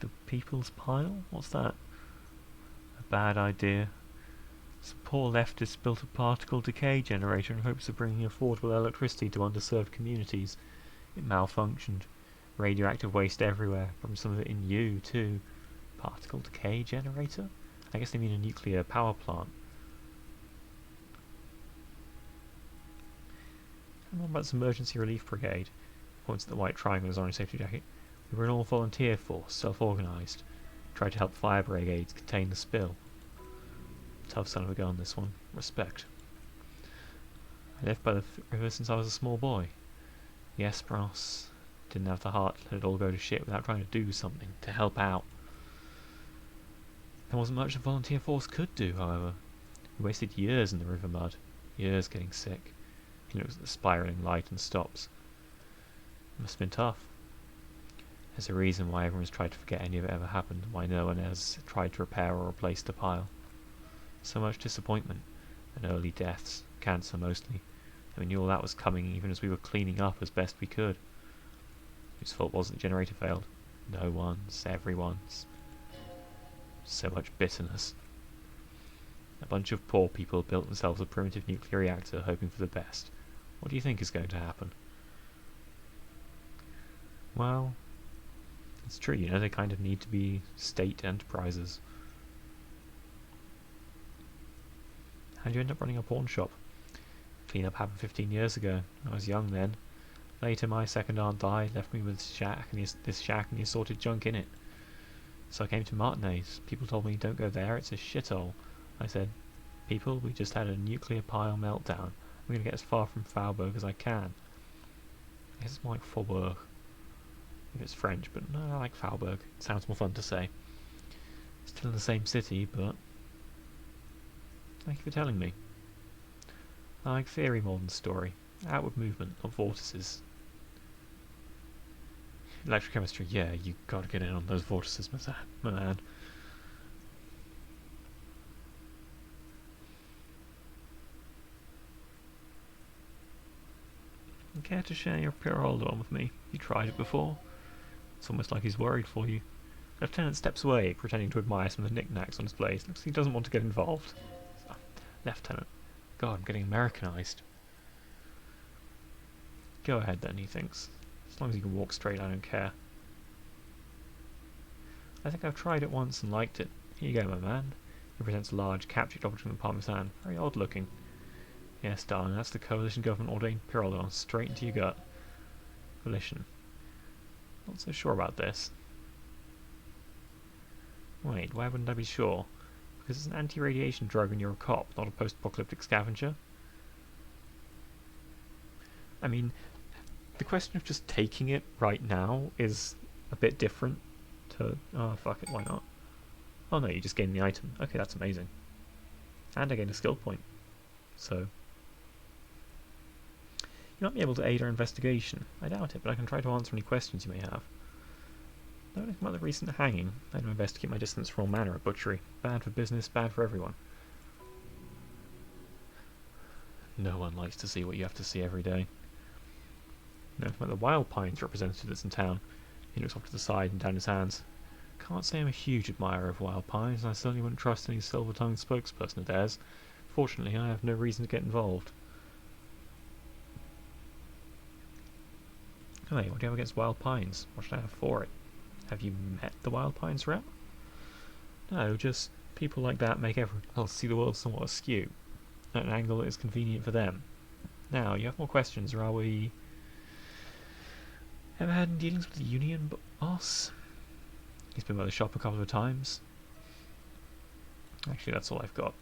The People's Pile? What's that? A bad idea. Some poor leftist built a particle decay generator in hopes of bringing affordable electricity to underserved communities. It malfunctioned. Radioactive waste everywhere, from some of it in you, too. Particle decay generator? I guess they mean a nuclear power plant. And what about this Emergency Relief Brigade? Points at the white triangle on his safety jacket. We were an all-volunteer force, self-organised. Tried to help fire brigades contain the spill. Tough son of a gun, this one. Respect. I lived by the river since I was a small boy. The Esperance didn't have the heart to let it all go to shit without trying to do something, to help out. There wasn't much the volunteer force could do, however. We wasted years in the river mud, years getting sick. He looks at the spiralling light and stops. It must have been tough. There's a reason why everyone's tried to forget any of it ever happened, why no one has tried to repair or replace the pile. So much disappointment, and early deaths, cancer mostly. And we knew all that was coming even as we were cleaning up as best we could. Whose fault was it the generator failed? No one's, everyone's. So much bitterness. A bunch of poor people built themselves a primitive nuclear reactor hoping for the best. What do you think is going to happen? Well, it's true, you know, they kind of need to be state enterprises. How'd you end up running a pawn shop? Cleanup happened 15 years ago. I was young then. Later, my second aunt died, left me with this shack and the assorted junk in it. So I came to Martinez. People told me, don't go there, it's a shithole. I said, people, we just had a nuclear pile meltdown. I'm going to get as far from Faubourg as I can. I guess it's more like Faubourg. If it's French, but no, I like Faubourg. It sounds more fun to say. Still in the same city, but... Thank you for telling me. I like theory more than story. Outward movement, not vortices. Electrochemistry, yeah, you gotta get in on those vortices, my man. You care to share your Pyrrolidon with me? You tried it before? It's almost like he's worried for you. Lieutenant steps away, pretending to admire some of the knickknacks on displays. Looks like he doesn't want to get involved. Lieutenant. God, I'm getting Americanized. Go ahead then, he thinks. As long as you can walk straight, I don't care. I think I've tried it once and liked it. Here you go, my man. He presents a large, captured object in the palm of his hand. Very odd looking. Yes, darling, that's the coalition government ordained Pyrrolidon, straight into your gut. Coalition. Not so sure about this. Wait, why wouldn't I be sure? Because it's an anti-radiation drug and you're a cop, not a post-apocalyptic scavenger. I mean, the question of just taking it right now is a bit different to... Oh, fuck it, why not? Oh no, you just gain the item. Okay, that's amazing. And I gain a skill point. So... You might be able to aid our investigation. I doubt it, but I can try to answer any questions you may have. Know anything about the recent hanging? I did my best to keep my distance from all manner of butchery. Bad for business, bad for everyone. No one likes to see what you have to see every day. Know anything about the Wild Pines representative that's in town? He looks off to the side and down his hands. Can't say I'm a huge admirer of Wild Pines, and I certainly wouldn't trust any silver-tongued spokesperson of theirs. Fortunately, I have no reason to get involved. Hey, what do you have against Wild Pines? What should I have for it? Have you met the Wild Pines rep? No, just people like that make everyone else see the world somewhat askew, at an angle that is convenient for them. Now, you have more questions, or are we... Ever had any dealings with the union boss? He's been by the shop a couple of times. Actually, that's all I've got.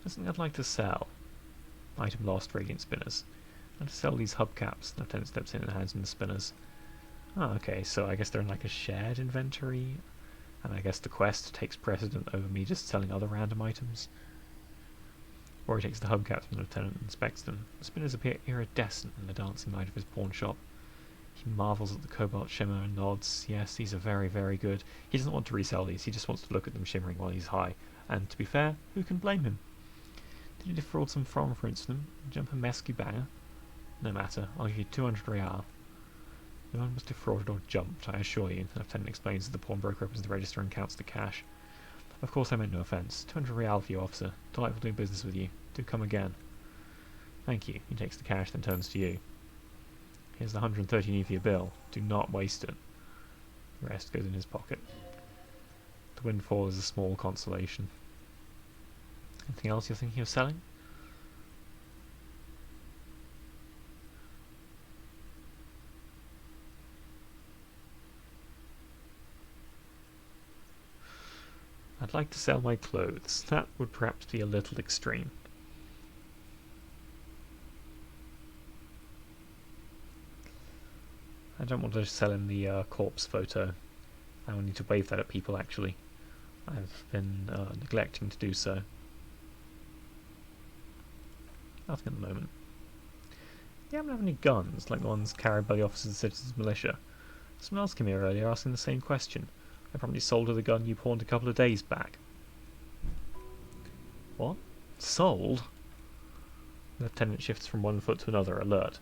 There's something I'd like to sell. Item lost, radiant spinners. And to sell these hubcaps. The lieutenant steps in and hands him the spinners. Oh, okay, so I guess they're in like a shared inventory, and I guess the quest takes precedent over me just selling other random items. Rory takes the hubcaps from the lieutenant and inspects them. The spinners appear iridescent in the dancing light of his pawn shop. He marvels at the cobalt shimmer and nods. Yes, these are very, very good. He doesn't want to resell these, he just wants to look at them shimmering while he's high. And to be fair, who can blame him? Did he defraud some foreign for instance? Jump a mesky banger? No matter, I'll give you 200 real. No one was defrauded or jumped, I assure you. The lieutenant explains that the pawnbroker opens the register and counts the cash. Of course I meant no offence. 200 real for you, officer. Delightful doing business with you. Do come again. Thank you. He takes the cash, then turns to you. Here's the 130 for your bill. Do not waste it. The rest goes in his pocket. The windfall is a small consolation. Anything else you're thinking of selling? I'd like to sell my clothes. That would perhaps be a little extreme. I don't want to sell him the corpse photo. I will need to wave that at people actually. I've been neglecting to do so. Nothing at the moment. You haven't have any guns like the ones carried by the officers of the Citizens Militia. Someone else came here earlier asking the same question. I probably sold her the gun you pawned a couple of days back. What? Sold? The lieutenant shifts from one foot to another, alert.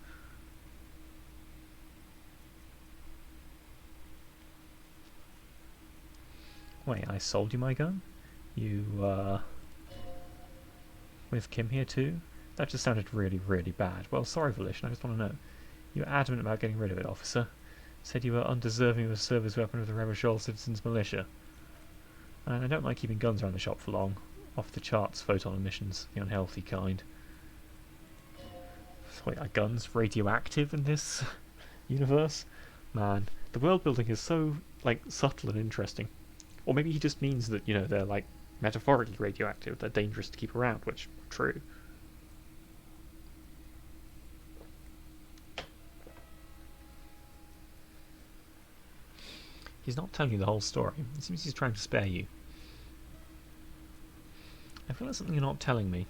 Wait, I sold you my gun? You, with Kim here too? That just sounded really, really bad. Well, sorry, Volition, I just want to know. You were adamant about getting rid of it, officer. Said you were undeserving of a service weapon of the Revachol Citizens Militia. And I don't like keeping guns around the shop for long. Off the charts photon emissions, the unhealthy kind. Wait, are guns radioactive in this universe? Man, the world building is so, like, subtle and interesting. Or maybe he just means that, you know, they're, like, metaphorically radioactive, they're dangerous to keep around, which, true. He's not telling you the whole story. It seems he's trying to spare you. I feel like something you're not telling me.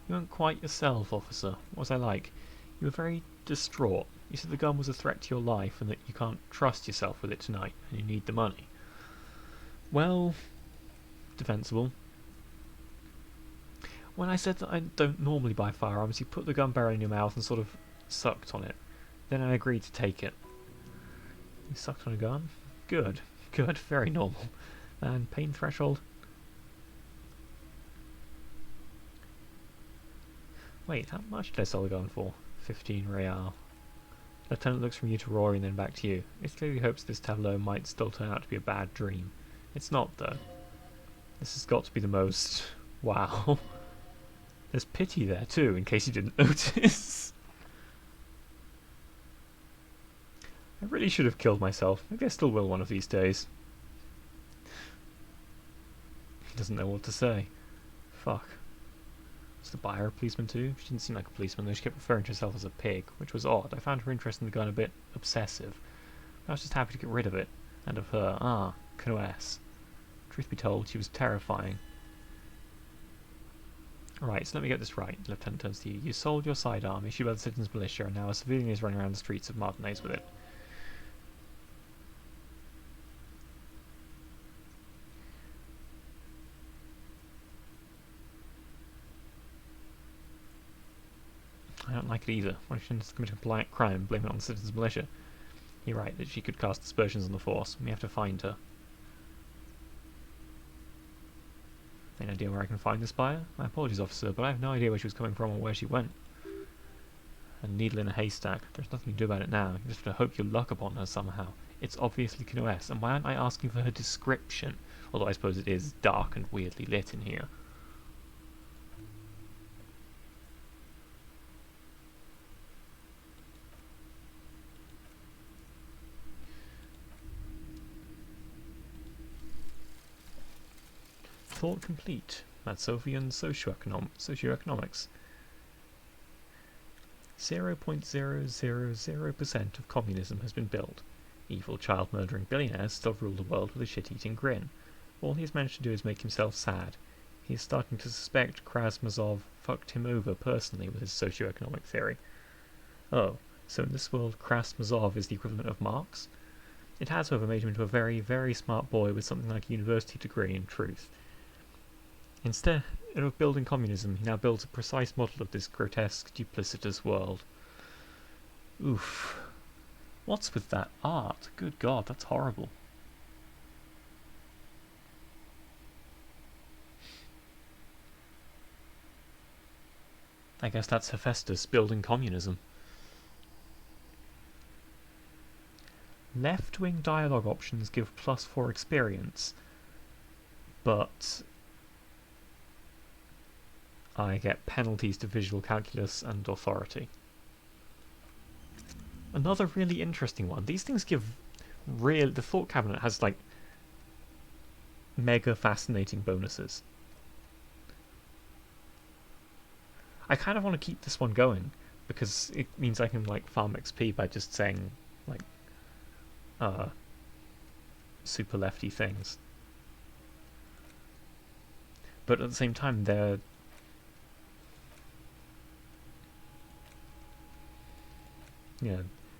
You weren't quite yourself, officer. What was I like? You were very distraught. You said the gun was a threat to your life and that you can't trust yourself with it tonight, and you need the money. Well, defensible. When I said that I don't normally buy firearms, you put the gun barrel in your mouth and sort of sucked on it. Then I agreed to take it. You sucked on a gun? Good. Good. Very normal. And pain threshold? Wait, how much did I sell the gun for? 15 real. Lieutenant looks from you to Rory and then back to you. It clearly hopes this tableau might still turn out to be a bad dream. It's not, though. This has got to be the most... Wow. There's pity there, too, in case you didn't notice. I really should have killed myself. Maybe I still will one of these days. He doesn't know what to say. Fuck. Was the buyer a policeman too? She didn't seem like a policeman, though she kept referring to herself as a pig, which was odd. I found her interest in the gun a bit obsessive. I was just happy to get rid of it. And of her. Ah, Canoes. Truth be told, she was terrifying. Right, so let me get this right. The lieutenant turns to you. You sold your sidearm, issued by the Citizens Militia, and now a civilian is running around the streets of Martinez with it. I don't like it either. Why shouldn't she commit a polite crime and blame it on the citizens' militia? You're right that she could cast aspersions on the force. We have to find her. Any idea where I can find this buyer? My apologies, officer, but I have no idea where she was coming from or where she went. A needle in a haystack. There's nothing you can do about it now. You just have to hope you luck upon her somehow. It's obviously Kinoes, and why aren't I asking for her description? Although I suppose it is dark and weirdly lit in here. Thought complete. Matsovian socioeconomics. 0.000% of communism has been built. Evil child-murdering billionaires still rule the world with a shit-eating grin. All he has managed to do is make himself sad. He is starting to suspect Krasmazov fucked him over personally with his socioeconomic theory. Oh, so in this world Krasmazov is the equivalent of Marx? It has, however, made him into a very, very smart boy with something like a university degree in truth. Instead of building communism, he now builds a precise model of this grotesque, duplicitous world. Oof. What's with that art? Good God, that's horrible. I guess that's Hephaestus building communism. Left-wing dialogue options give +4 experience, but I get penalties to visual calculus and authority. Another really interesting one. These things give the thought cabinet has like mega fascinating bonuses. I kind of want to keep this one going because it means I can like farm XP by just saying like super lefty things. But at the same time they're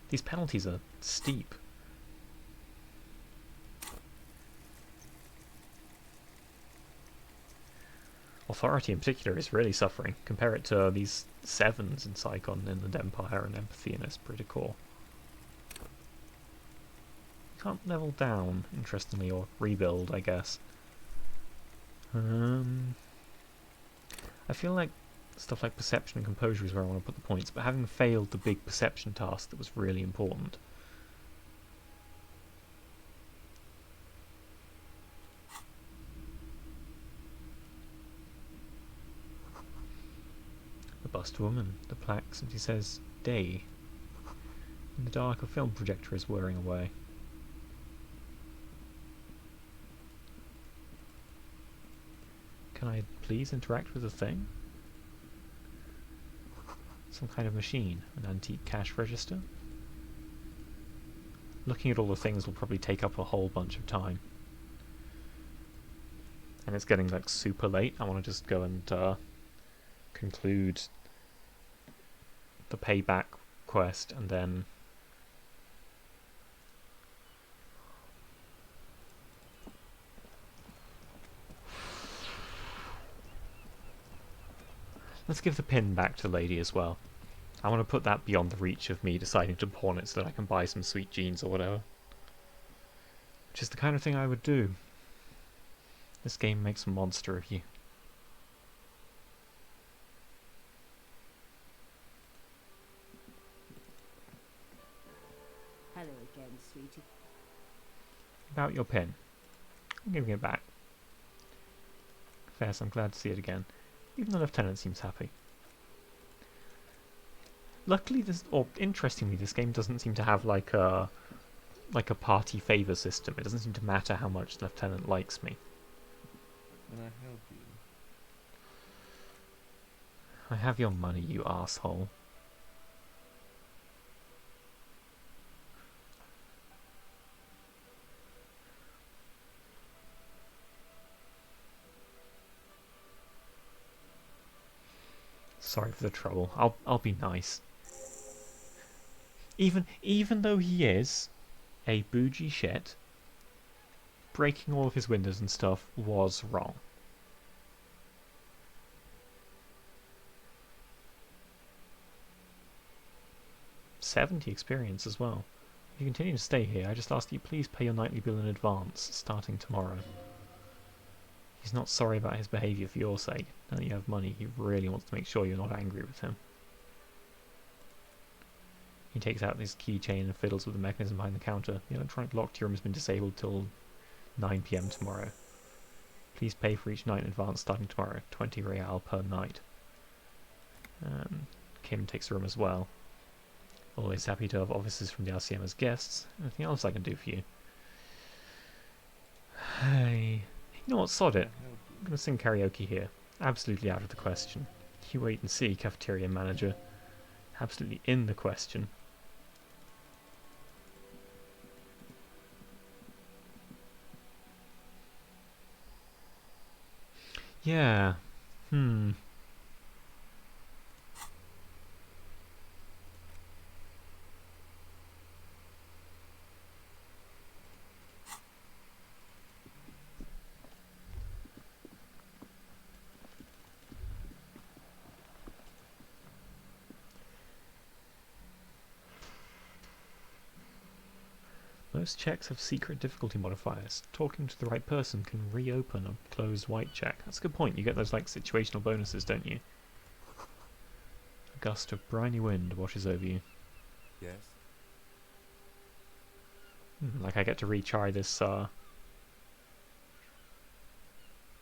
these penalties are steep. Authority in particular is really suffering. Compare it to these 7s in Psychon, Inland Empire, and Empathy, and it's pretty cool. You can't level down, interestingly, or rebuild, I guess. I feel like stuff like perception and composure is where I want to put the points, but having failed the big perception task that was really important. The bust woman, the plaque simply says day. In the dark, a film projector is whirring away. Can I please interact with the thing? Some kind of machine, an antique cash register. Looking at all the things will probably take up a whole bunch of time. And it's getting like super late. I want to just go and conclude the payback quest and then let's give the pin back to Lady as well. I want to put that beyond the reach of me deciding to pawn it so that I can buy some sweet jeans or whatever. Which is the kind of thing I would do. This game makes a monster of you. Hello again, sweetie. About your pin. I'm giving it back. Confess, I'm glad to see it again. Even the lieutenant seems happy. Luckily, interestingly, this game doesn't seem to have like a party favor system. It doesn't seem to matter how much the lieutenant likes me. Can I help you? I have your money, you asshole. Sorry for the trouble. I'll be nice. Even though he is a bougie shit, breaking all of his windows and stuff was wrong. 70 experience as well. If you continue to stay here, I just ask that you please pay your nightly bill in advance, starting tomorrow. He's not sorry about his behaviour for your sake. Now that you have money, he really wants to make sure you're not angry with him. He takes out his keychain and fiddles with the mechanism behind the counter. The electronic lock to your room has been disabled till 9 PM tomorrow. Please pay for each night in advance starting tomorrow, 20 real per night. Kim takes the room as well. Always happy to have officers from the RCM as guests. Anything else I can do for you? Hey, you know what, sod it. I'm going to sing karaoke here. Absolutely out of the question. You wait and see, cafeteria manager. Absolutely in the question. Yeah. Most checks have secret difficulty modifiers. Talking to the right person can reopen a closed white check. That's a good point. You get those like situational bonuses, don't you? A gust of briny wind washes over you. Yes? Like I get to retry this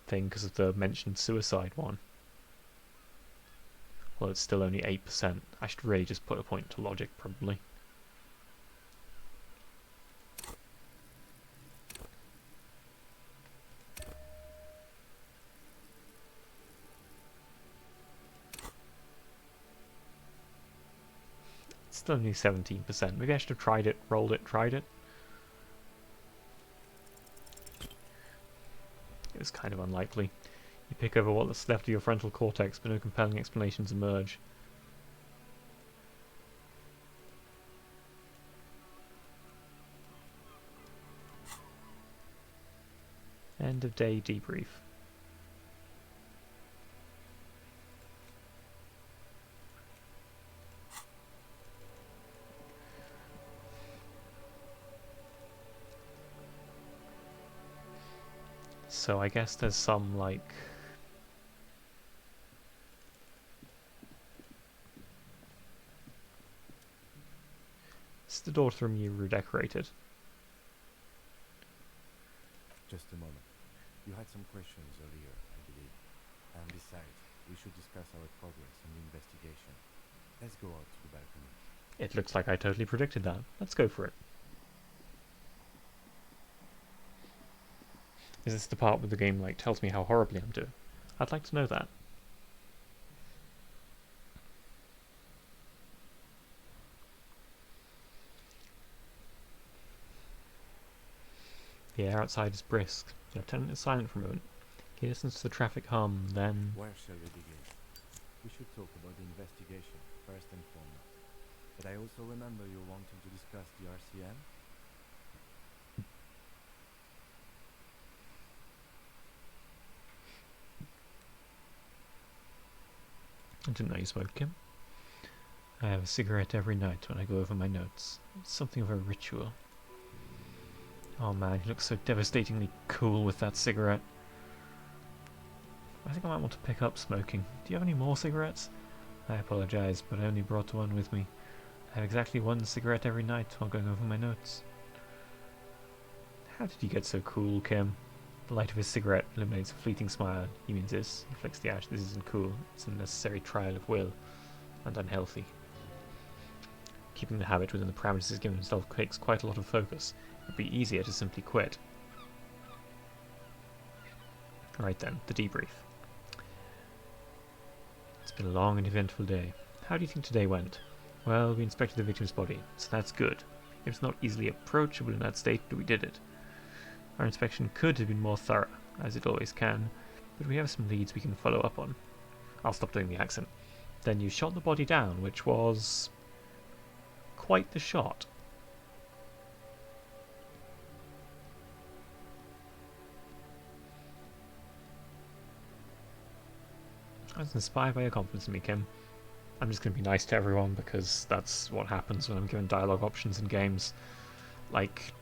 thing because of the mentioned suicide one. Well, it's still only 8%. I should really just put a point to logic, probably. Still only 17%. Maybe I should have tried it, rolled it, tried it. It was kind of unlikely. You pick over what's left of your frontal cortex, but no compelling explanations emerge. End of day debrief. So I guess there's some, like... This is the door to the room you redecorated. Just a moment. You had some questions earlier, I believe. And besides, we should discuss our progress on the investigation. Let's go out to the balcony. It looks like I totally predicted that. Let's go for it. Is this the part where the game like tells me how horribly I'm doing? I'd like to know that. The air outside is brisk. The lieutenant is silent for a moment. He listens to the traffic hum, then... Where shall we begin? We should talk about the investigation, first and foremost. But I also remember you wanting to discuss the RCM? I didn't know you smoked, Kim. I have a cigarette every night when I go over my notes. It's something of a ritual. Oh man, he looks so devastatingly cool with that cigarette. I think I might want to pick up smoking. Do you have any more cigarettes? I apologize, but I only brought one with me. I have exactly one cigarette every night while going over my notes. How did you get so cool, Kim? The light of his cigarette illuminates a fleeting smile. He means this. He flicks the ash. This isn't cool. It's a necessary trial of will. And unhealthy. Keeping the habit within the parameters he's given himself takes quite a lot of focus. It'd be easier to simply quit. Right then, the debrief. It's been a long and eventful day. How do you think today went? Well, we inspected the victim's body, so that's good. It was not easily approachable in that state, but we did it. Our inspection could have been more thorough, as it always can, but we have some leads we can follow up on. I'll stop doing the accent. Then you shot the body down, which was... quite the shot. I was inspired by your confidence in me, Kim. I'm just going to be nice to everyone because that's what happens when I'm given dialogue options in games. Like,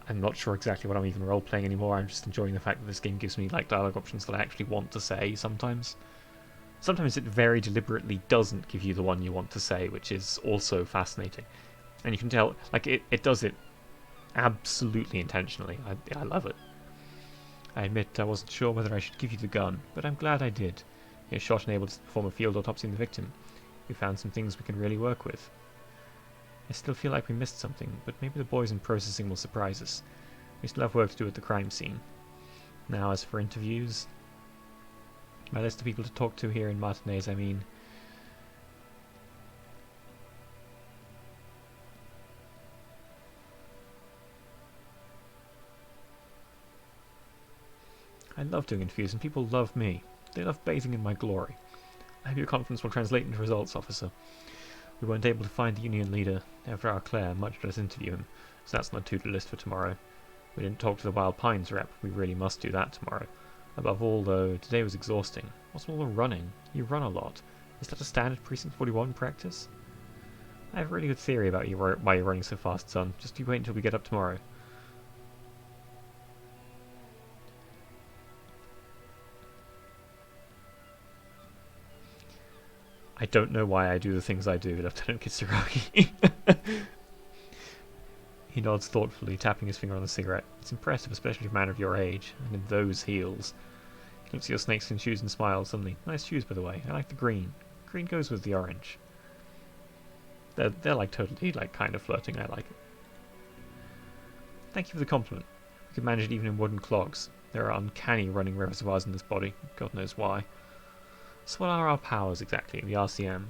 I'm not sure exactly what I'm even role-playing anymore. I'm just enjoying the fact that this game gives me like dialogue options that I actually want to say sometimes. Sometimes it very deliberately doesn't give you the one you want to say, which is also fascinating. And you can tell, like, it does it absolutely intentionally. I love it. I admit I wasn't sure whether I should give you the gun, but I'm glad I did. You're shot and able to perform a field autopsy on the victim. We found some things we can really work with. I still feel like we missed something, but maybe the boys in processing will surprise us. We still have work to do at the crime scene. Now, as for interviews, my list of people to talk to here in Martinez, I mean... I love doing interviews, and people love me. They love bathing in my glory. I hope your confidence will translate into results, officer. We weren't able to find the union leader, Everard Clare, much less interview him, so that's on the to-do list for tomorrow. We didn't talk to the Wild Pines rep. We really must do that tomorrow. Above all, though, today was exhausting. What's all the running? You run a lot. Is that a standard Precinct 41 practice? I have a really good theory about why you're running so fast, son. Just you wait until we get up tomorrow. I don't know why I do the things I do, Lieutenant Kitsuragi. He nods thoughtfully, tapping his finger on the cigarette. It's impressive, especially for a man of your age, and in those heels. He looks at your snakeskin shoes and smiles suddenly. Nice shoes, by the way. I like the green. Green goes with the orange. They're like totally, like, kind of flirting. I like it. Thank you for the compliment. We could manage it even in wooden clogs. There are uncanny running reservoirs in this body. God knows why. So what are our powers exactly in the RCM?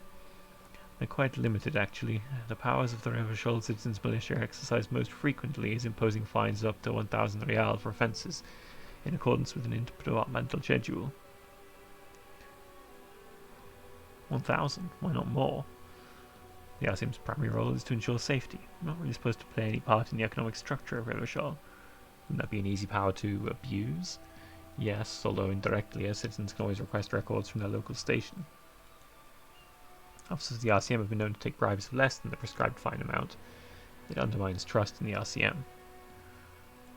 They're quite limited, actually. The powers of the Revachol Citizens Militia are exercised most frequently as imposing fines of up to 1,000 real for offences, in accordance with an interdepartmental schedule. 1,000? Why not more? The RCM's primary role is to ensure safety. We're not really supposed to play any part in the economic structure of Revachol. Wouldn't that be an easy power to abuse? Yes, although indirectly, as citizens can always request records from their local station. Officers of the RCM have been known to take bribes of less than the prescribed fine amount. It undermines trust in the RCM.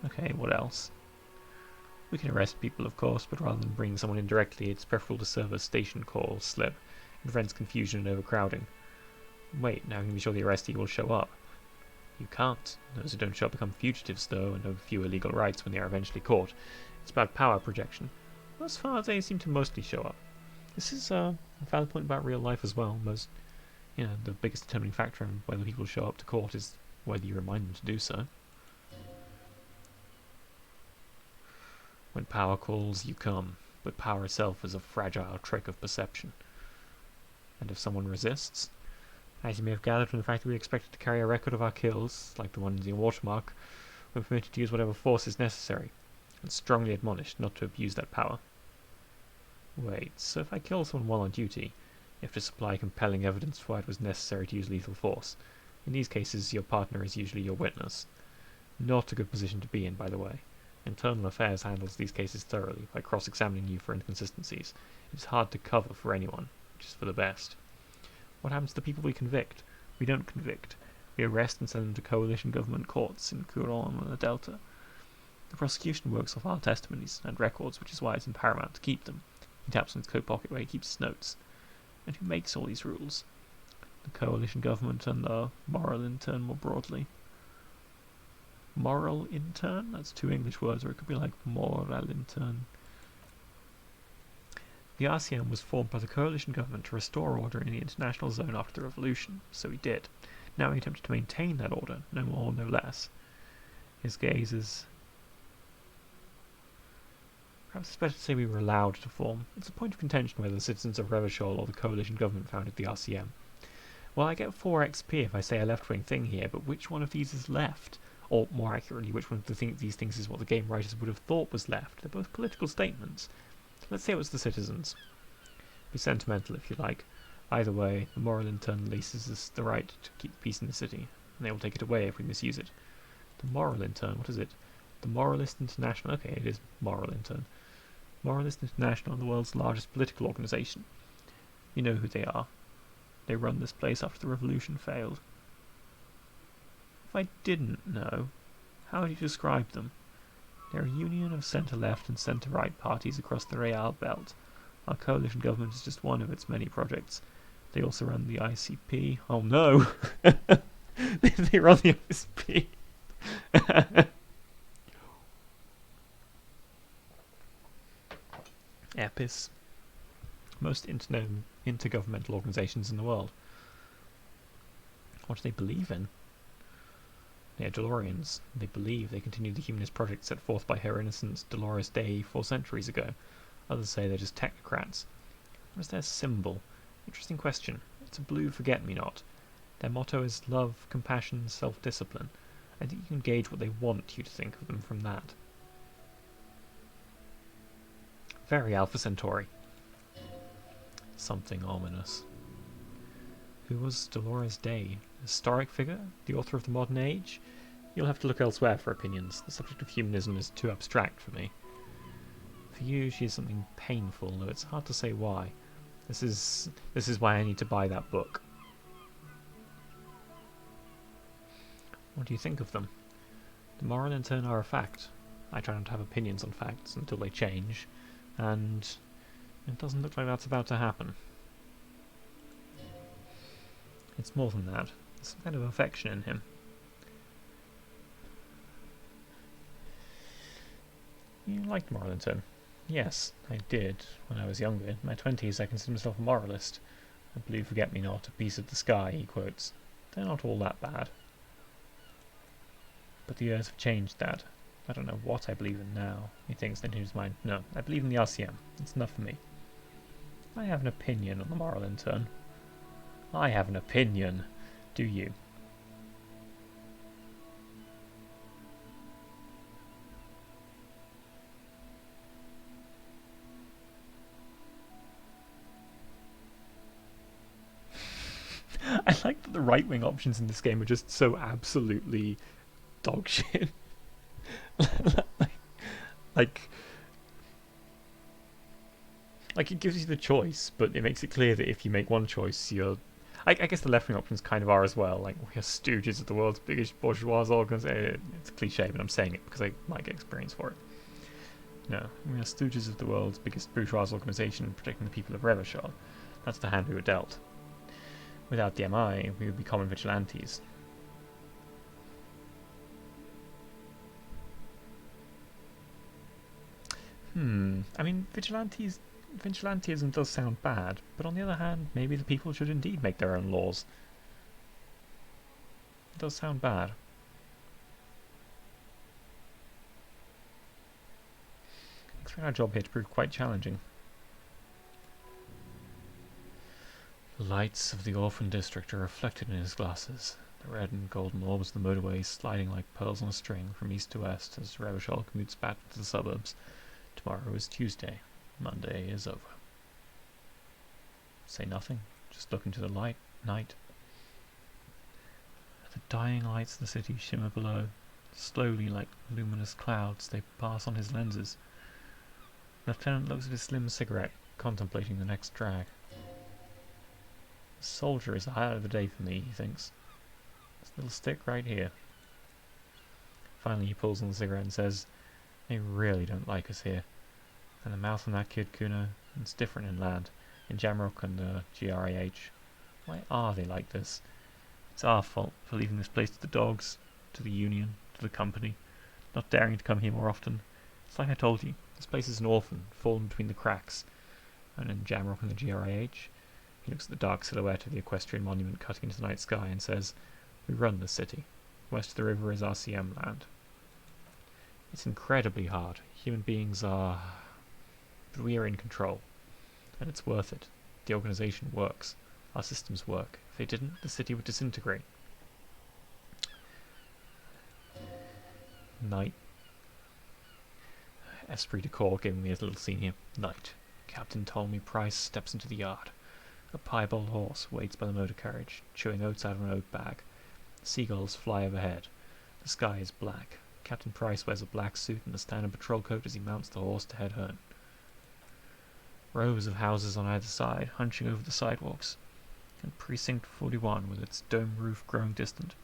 Okay, what else? We can arrest people, of course, but rather than bringing someone in directly, it's preferable to serve a station call slip. It prevents confusion and overcrowding. Wait, now you can be sure the arrestee will show up. You can't. Those who don't show up become fugitives, though, and have fewer legal rights when they are eventually caught. It's about power projection. Thus far, they seem to mostly show up. This is a valid point about real life as well. The biggest determining factor in whether people show up to court is whether you remind them to do so. When power calls, you come, but power itself is a fragile trick of perception. And if someone resists, as you may have gathered from the fact that we expected to carry a record of our kills, like the one in the watermark, we're permitted to use whatever force is necessary, and strongly admonished not to abuse that power. Wait, so if I kill someone while on duty, you have to supply compelling evidence for why it was necessary to use lethal force. In these cases, your partner is usually your witness. Not a good position to be in, by the way. Internal Affairs handles these cases thoroughly by cross-examining you for inconsistencies. It's hard to cover for anyone, which is for the best. What happens to the people we convict? We don't convict. We arrest and send them to coalition government courts in Coulon and the Delta. The prosecution works off our testimonies and records, which is why it's paramount to keep them. He taps on his coat pocket where he keeps his notes. And who makes all these rules? The coalition government and the moral intern more broadly. Moral intern? That's two English words, or it could be like moral intern. The RCM was formed by the coalition government to restore order in the international zone after the revolution, so we did. Now we attempt to maintain that order, no more, no less. His gaze is... Perhaps it's better to say we were allowed to form. It's a point of contention whether the citizens of Revachol or the coalition government founded the RCM. Well, I get 4 XP if I say a left-wing thing here, but which one of these is left? Or, more accurately, which one of these things is what the game writers would have thought was left? They're both political statements. Let's say it was the citizens. Be sentimental if you like. Either way, the moral intern leases us the right to keep peace in the city, and they will take it away if we misuse it. The moral intern, what is it? The Moralist International, okay, it is moral intern. Moralist International, the world's largest political organisation. You know who they are. They run this place after the revolution failed. If I didn't know, how would you describe them? They're a union of centre-left and centre-right parties across the Real Belt. Our coalition government is just one of its many projects. They also run the ICP. Oh no! They run the ICP. EPIS. Most intergovernmental organisations in the world. What do they believe in? They are DeLoreans. They believe they continue the humanist project set forth by her innocent Dolores Day 4 centuries ago. Others say they're just technocrats. What is their symbol? Interesting question. It's a blue forget-me-not. Their motto is love, compassion, self-discipline. I think you can gauge what they want you to think of them from that. Very Alpha Centauri. Something ominous. Who was Dolores Day? A historic figure? The author of the modern age? You'll have to look elsewhere for opinions. The subject of humanism is too abstract for me. For you, she is something painful, though it's hard to say why. This is why I need to buy that book. What do you think of them? The moral in turn are a fact. I try not to have opinions on facts until they change, and it doesn't look like that's about to happen. It's more than that. There's some kind of affection in him. You liked Morlington? Yes, I did, when I was younger. In my 20s I considered myself a moralist. A blue forget-me-not, a piece of the sky, he quotes. They're not all that bad. But the years have changed that. I don't know what I believe in now. He thinks, then in his mind, no, I believe in the RCM. It's enough for me. I have an opinion on the moral intern. I have an opinion. Do you? I like that the right-wing options in this game are just so absolutely dog shit. like it gives you the choice, but it makes it clear that if you make one choice, you're... I guess the left-wing options kind of are as well. Like, we are stooges of the world's biggest bourgeois organisation. It's a cliche, but I'm saying it because I might get experience for it. No, we are stooges of the world's biggest bourgeois organisation protecting the people of Revachol. That's the hand we were dealt. Without the MI, we would be common vigilantes. I mean, vigilantism does sound bad, but on the other hand, maybe the people should indeed make their own laws. It does sound bad. I expect our job here to prove quite challenging. The lights of the orphan district are reflected in his glasses, the red and golden orbs of the motorway sliding like pearls on a string from east to west as Revachol commutes back to the suburbs. Tomorrow is Tuesday. Monday is over. Say nothing. Just look into the night. The dying lights of the city shimmer below. Slowly, like luminous clouds, they pass on his lenses. The lieutenant looks at his slim cigarette, contemplating the next drag. The soldier is the highlight of the day for me, he thinks. This little stick right here. Finally he pulls on the cigarette and says, "They really don't like us here. And the mouth on that kid, Kuno, it's different inland, in Jamrock and GRAH. Why are they like this? It's our fault for leaving this place to the dogs, to the union, to the company, not daring to come here more often. It's like I told you, this place is an orphan, fallen between the cracks. And in Jamrock and the GRAH, he looks at the dark silhouette of the equestrian monument cutting into the night sky and says, we run this city. West of the river is RCM land. It's incredibly hard. Human beings are... but we are in control. And it's worth it. The organisation works. Our systems work. If they didn't, the city would disintegrate. Night. Esprit de corps giving me a little scene here. Night. Captain Ptolemy Price steps into the yard. A piebald horse waits by the motor carriage, chewing oats out of an oat bag. Seagulls fly overhead. The sky is black. Captain Price wears a black suit and a standard patrol coat as he mounts the horse to head home. Rows of houses on either side, hunching over the sidewalks. And Precinct 41, with its dome roof growing distant.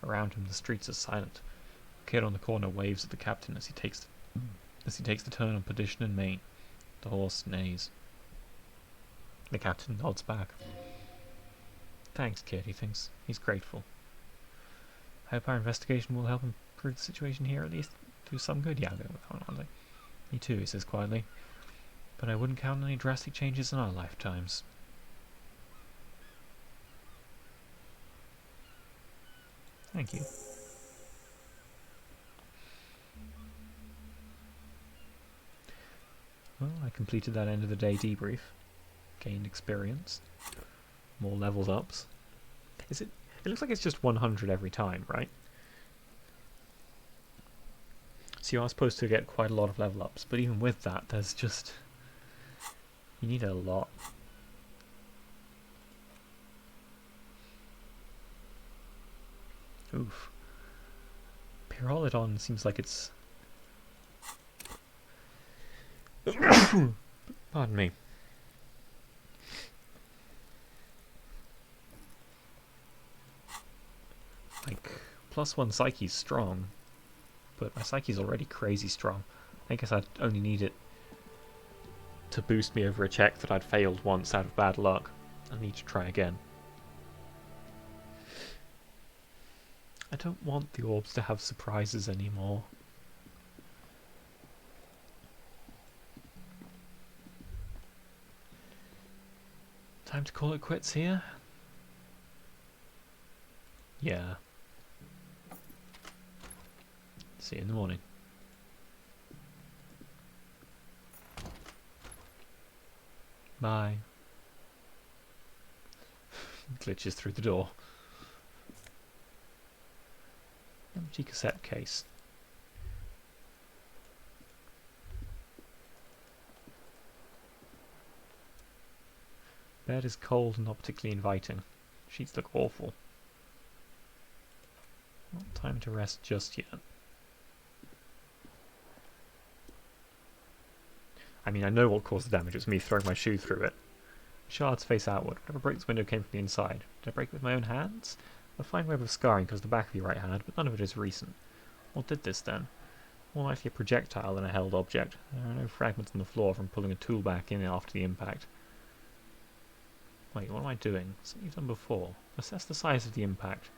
Around him the streets are silent. A kid on the corner waves at the captain as he takes the turn on Perdition and Main. The horse neighs. The captain nods back. Thanks, kid, he thinks. He's grateful. I hope our investigation will help improve the situation here, at least do some good, Yago. Me too, he says quietly. But I wouldn't count on any drastic changes in our lifetimes. Thank you. Well, I completed that end of the day debrief. Gained experience. More levels ups. Is it? It looks like it's just 100 every time, right? So you are supposed to get quite a lot of level ups, but even with that, there's just... You need a lot. Oof. Pyrrolidon seems like it's... Pardon me. Like, +1 Psyche's strong, but my Psyche's already crazy strong. I guess I'd only need it to boost me over a check that I'd failed once out of bad luck. I need to try again. I don't want the orbs to have surprises anymore. Time to call it quits here? Yeah. See you in the morning. Bye. Glitches through the door. Empty cassette case. Bed is cold and not particularly inviting. Sheets look awful. Not time to rest just yet. I mean, I know what caused the damage. It was me throwing my shoe through it. Shards face outward. Whatever broke this window came from the inside. Did I break it with my own hands? A fine web of scarring covers the back of your right hand, but none of it is recent. What did this then? More likely a projectile than a held object. There are no fragments on the floor from pulling a tool back in after the impact. Wait, what am I doing? Something you've done before. Assess the size of the impact.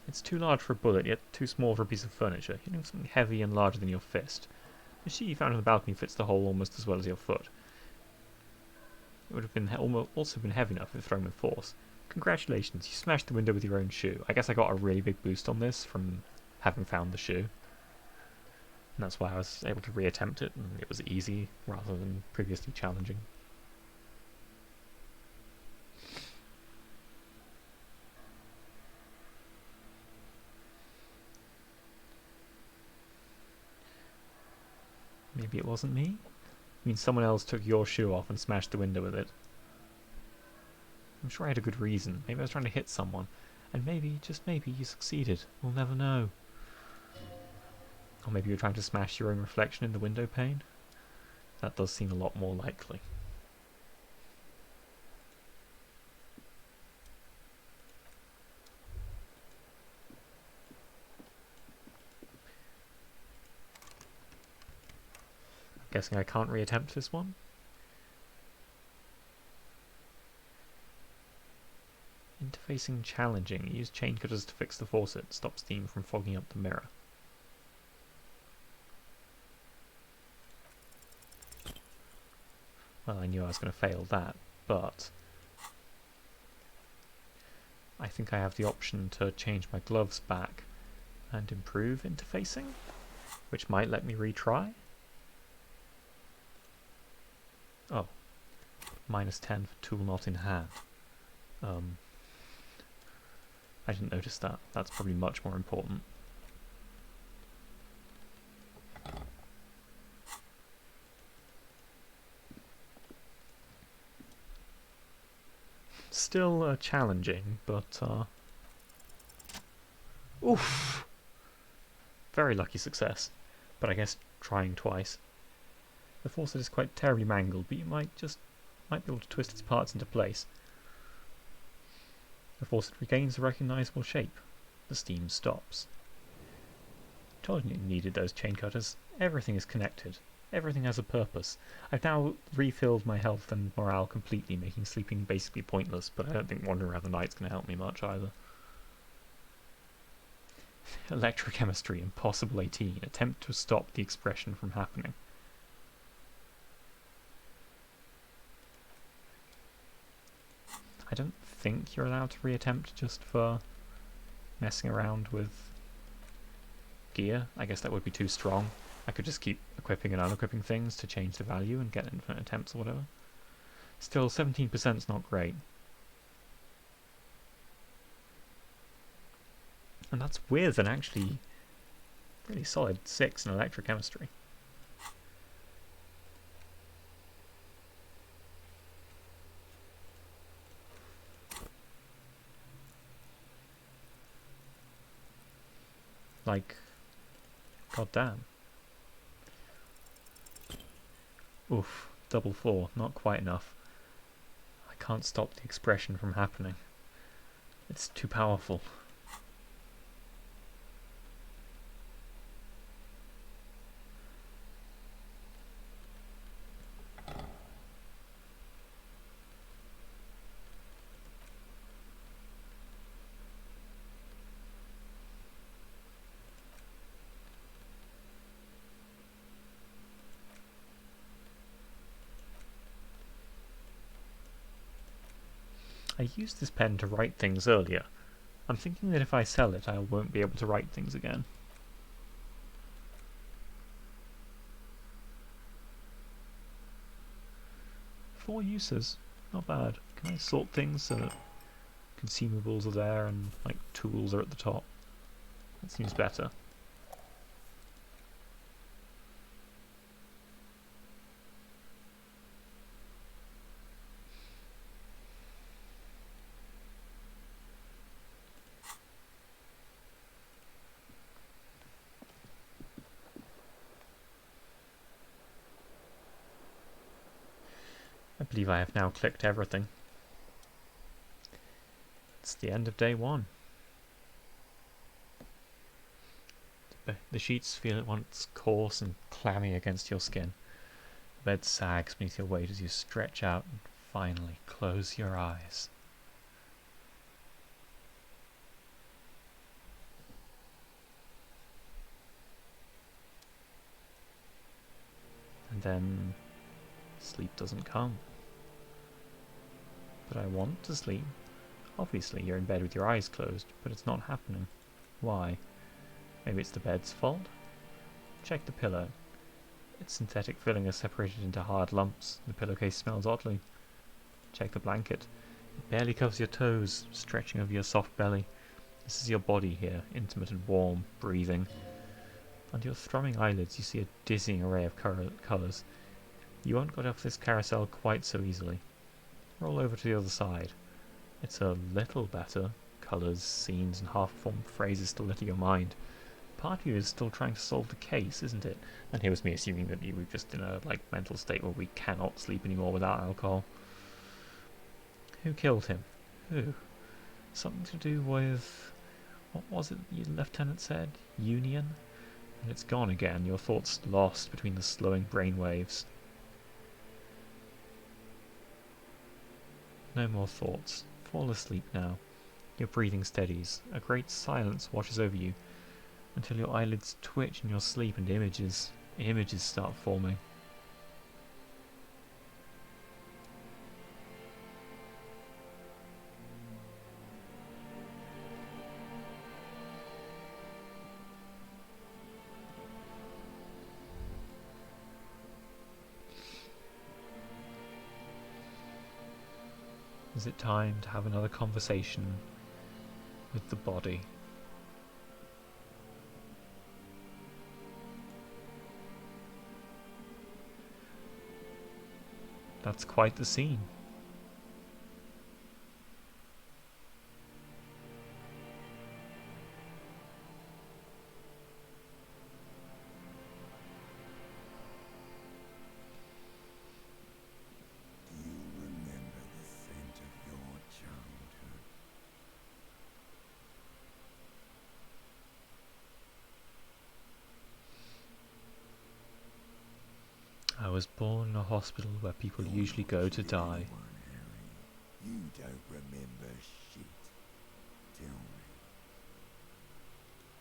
It's too large for a bullet, yet too small for a piece of furniture. You're doing something heavy and larger than your fist. The sheet you found on the balcony fits the hole almost as well as your foot. It would have been also been heavy enough if thrown with force. Congratulations, you smashed the window with your own shoe. I guess I got a really big boost on this from having found the shoe. And that's why I was able to reattempt it, and it was easy rather than previously challenging. Maybe it wasn't me? I mean, someone else took your shoe off and smashed the window with it. I'm sure I had a good reason. Maybe I was trying to hit someone. And maybe, just maybe, you succeeded. We'll never know. Or maybe you're trying to smash your own reflection in the window pane. That does seem a lot more likely. Guessing I can't reattempt this one? Interfacing challenging. Use chain cutters to fix the faucet. Stop steam from fogging up the mirror. Well, I knew I was going to fail that, but I think I have the option to change my gloves back and improve interfacing, which might let me retry. Oh, -10 for tool not in hand. I didn't notice that. That's probably much more important. Still challenging, but oof! Very lucky success, but I guess trying twice. The faucet is quite terribly mangled, but you might just might be able to twist its parts into place. Before it regains a recognisable shape, the steam stops. Told you it needed those chain cutters. Everything is connected. Everything has a purpose. I've now refilled my health and morale completely, making sleeping basically pointless, but I don't think wandering around the night's going to help me much either. Electrochemistry, Impossible 18. Attempt to stop the expression from happening. I don't think you're allowed to reattempt just for messing around with gear. I guess that would be too strong. I could just keep equipping and unequipping things to change the value and get infinite attempts or whatever. Still, 17% is not great. And that's with an actually really solid 6 in electrochemistry. Like, goddamn. Oof, double 4, not quite enough. I can't stop the expression from happening. It's too powerful. I used this pen to write things earlier. I'm thinking that if I sell it, I won't be able to write things again. Four uses, not bad. Can I sort things so that consumables are there and like tools are at the top? That seems better. I believe I have now clicked everything. It's the end of day 1. The sheets feel at once coarse and clammy against your skin. The bed sags beneath your weight as you stretch out and finally close your eyes. And then sleep doesn't come. But I want to sleep. Obviously you're in bed with your eyes closed, but it's not happening. Why? Maybe it's the bed's fault? Check the pillow. Its synthetic filling is separated into hard lumps. The pillowcase smells oddly. Check the blanket. It barely covers your toes, stretching over your soft belly. This is your body here, intimate and warm, breathing. Under your thrumming eyelids you see a dizzying array of colours. You won't get off this carousel quite so easily. Roll over to the other side. It's a little better. Colours, scenes and half-formed phrases still enter your mind. Part of you is still trying to solve the case, isn't it? And here was me assuming that you were just in a mental state where we cannot sleep anymore without alcohol. Who killed him? Who? Something to do with... what was it the lieutenant said? Union? And it's gone again, your thoughts lost between the slowing brainwaves. No more thoughts. Fall asleep now. Your breathing steadies. A great silence washes over you until your eyelids twitch in your sleep and images start forming. Is it time to have another conversation with the body? That's quite the scene. Do you was born in a hospital where people You're usually not go to the die. only one, Harry. You don't remember shit. Tell me.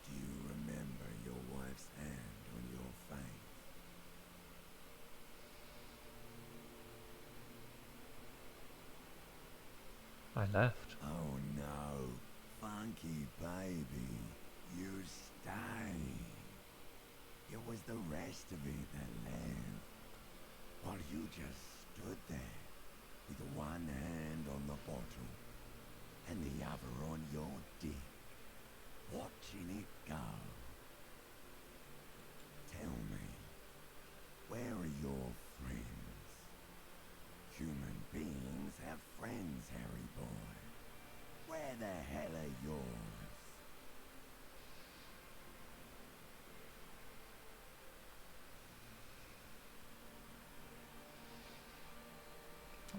Do you remember your wife's hand on your face? I left. Oh no, funky baby, you stayed. It was the rest of it that left, while you just stood there with one hand on the bottle and the other on your dick, watching it go. Tell me, where are your friends? Human beings have friends, Harry boy. Where the hell are yours?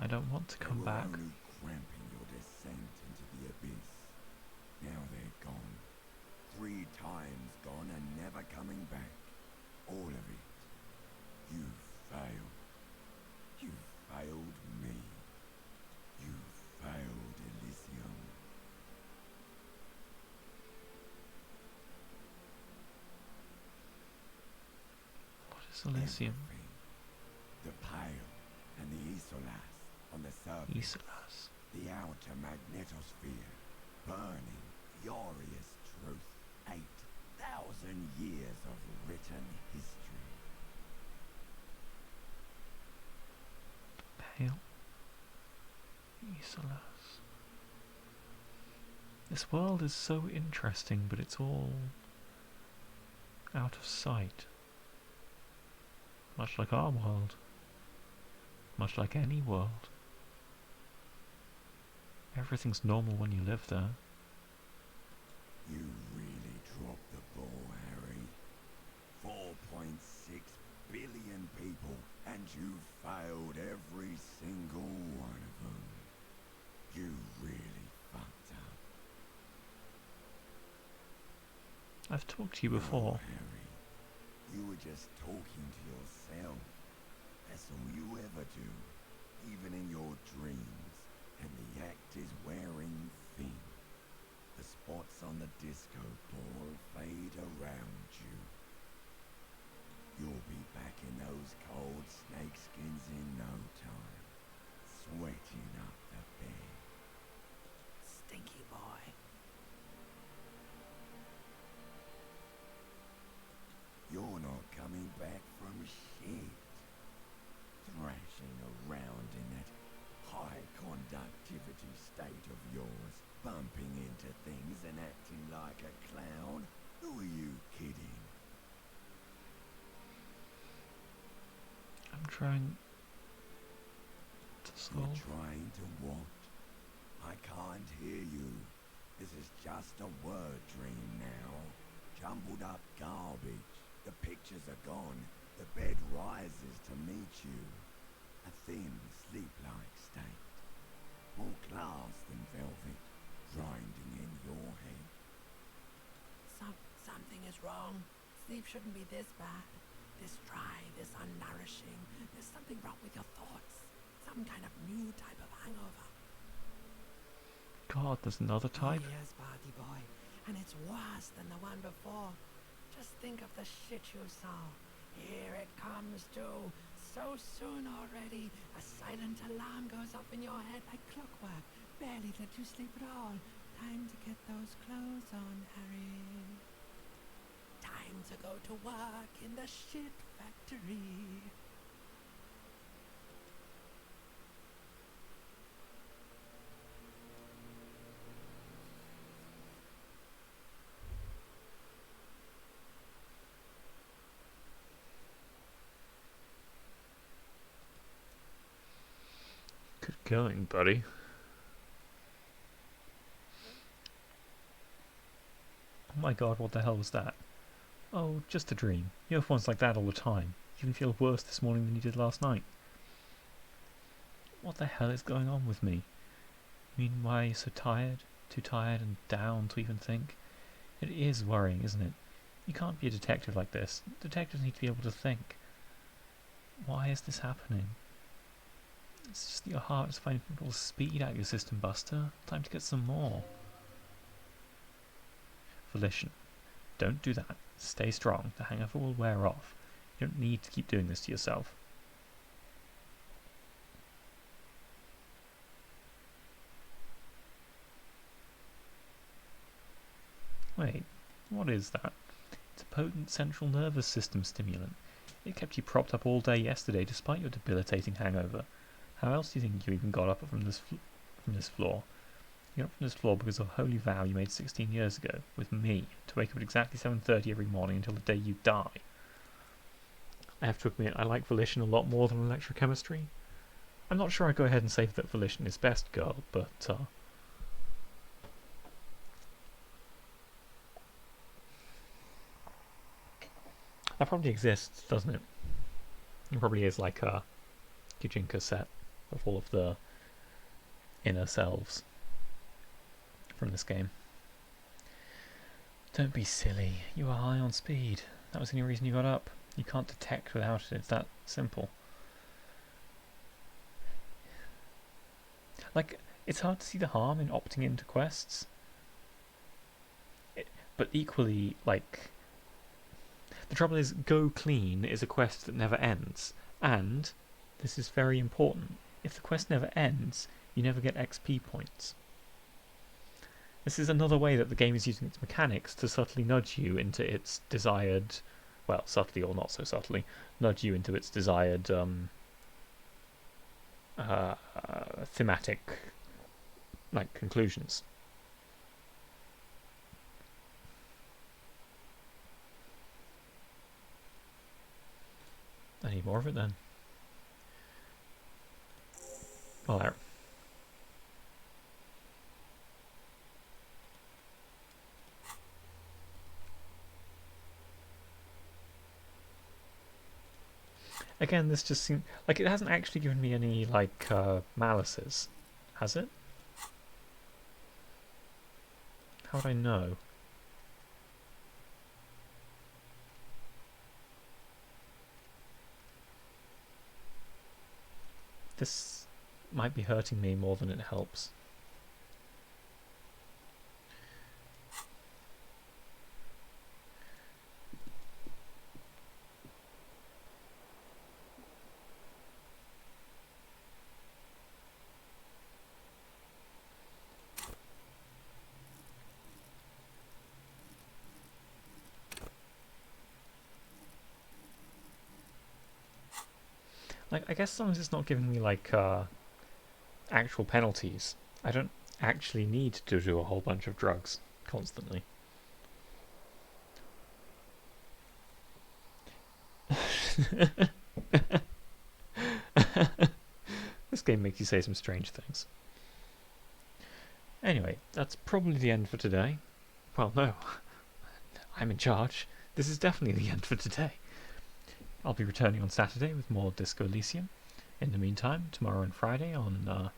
I don't want to They come were back. only cramping your descent into the abyss. Now they're gone. 3 times gone and never coming back. All of it. You failed. You failed me. You failed Elysium. What is Elysium? Everything. The Pale and the Isolas on the surface. Isolas. The outer magnetosphere. Burning, furious truth. 8,000 years of written history. Pale. Isolas. This world is so interesting, but it's all out of sight. Much like our world. Much like any world. Everything's normal when you live there. You really dropped the ball, Harry. 4.6 billion people, and you failed every single one of them. You really fucked up. I've talked to you before. No, Harry. You were just talking to yourself. That's all you ever do, even in your dreams. And the act is wearing thin. The spots on the disco ball fade around you. You'll be back in those cold snakeskins in no time, sweating up the bed. Stinky boy. You're not coming back from shit. Thrashing around in that high conductivity state of yours, bumping into things and acting like a clown. Who are you kidding? I'm trying to You're solve. trying to what? I can't hear you. This is just a word dream now. Jumbled up garbage. The pictures are gone. The bed rises to meet you. A thin, sleep-like state. More glass than velvet, grinding in your head. Something is wrong. Sleep shouldn't be this bad. This dry, this unnourishing. There's something wrong with your thoughts. Some kind of new type of hangover. God, there's another type? Yes, party boy. And it's worse than the one before. Just think of the shit you saw. Here it comes too. So soon already. A silent alarm goes off in your head like clockwork. Barely let you sleep at all. Time to get those clothes on, Harry. Time to go to work in the shit factory. Good going, buddy. Oh my god, what the hell was that? Oh, just a dream. You have ones like that all the time. You even feel worse this morning than you did last night. What the hell is going on with me? I mean, why are you so tired? Too tired and down to even think? It is worrying, isn't it? You can't be a detective like this. Detectives need to be able to think. Why is this happening? It's just that your heart is finding little speed out of your system, Buster. Time to get some more. Volition. Don't do that. Stay strong. The hangover will wear off. You don't need to keep doing this to yourself. Wait, what is that? It's a potent central nervous system stimulant. It kept you propped up all day yesterday despite your debilitating hangover. How else do you think you even got up from this floor? You got up from this floor because of a holy vow you made 16 years ago, with me, to wake up at exactly 7:30 every morning until the day you die. I have to admit, I like Volition a lot more than electrochemistry. I'm not sure I'd go ahead and say that Volition is best girl, but that probably exists, doesn't it? It probably is like a Kijinka set of all of the inner selves from this game. Don't be silly. You are high on speed. That was the only reason you got up. You can't detect without it. It's that simple. Like, it's hard to see the harm in opting into quests. But equally, like, the trouble is, Go Clean is a quest that never ends. And, this is very important, if the quest never ends, you never get XP points. This is another way that the game is using its mechanics to subtly nudge you into its desired, well, subtly or not so subtly, nudge you into its desired thematic, like, conclusions. I need more of it then. Well, there. Again, this just seems like it hasn't actually given me any, like, malices, has it? How would I know? This might be hurting me more than it helps. Like, I guess as long as it's not giving me, like, actual penalties, I don't actually need to do a whole bunch of drugs constantly. This game makes you say some strange things. Anyway, that's probably the end for today. Well, no. I'm in charge. This is definitely the end for today. I'll be returning on Saturday with more Disco Elysium. In the meantime, tomorrow and Friday on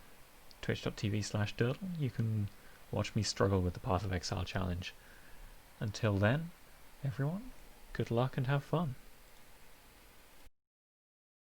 twitch.tv/Dirdle, you can watch me struggle with the Path of Exile challenge. Until then, everyone, good luck and have fun.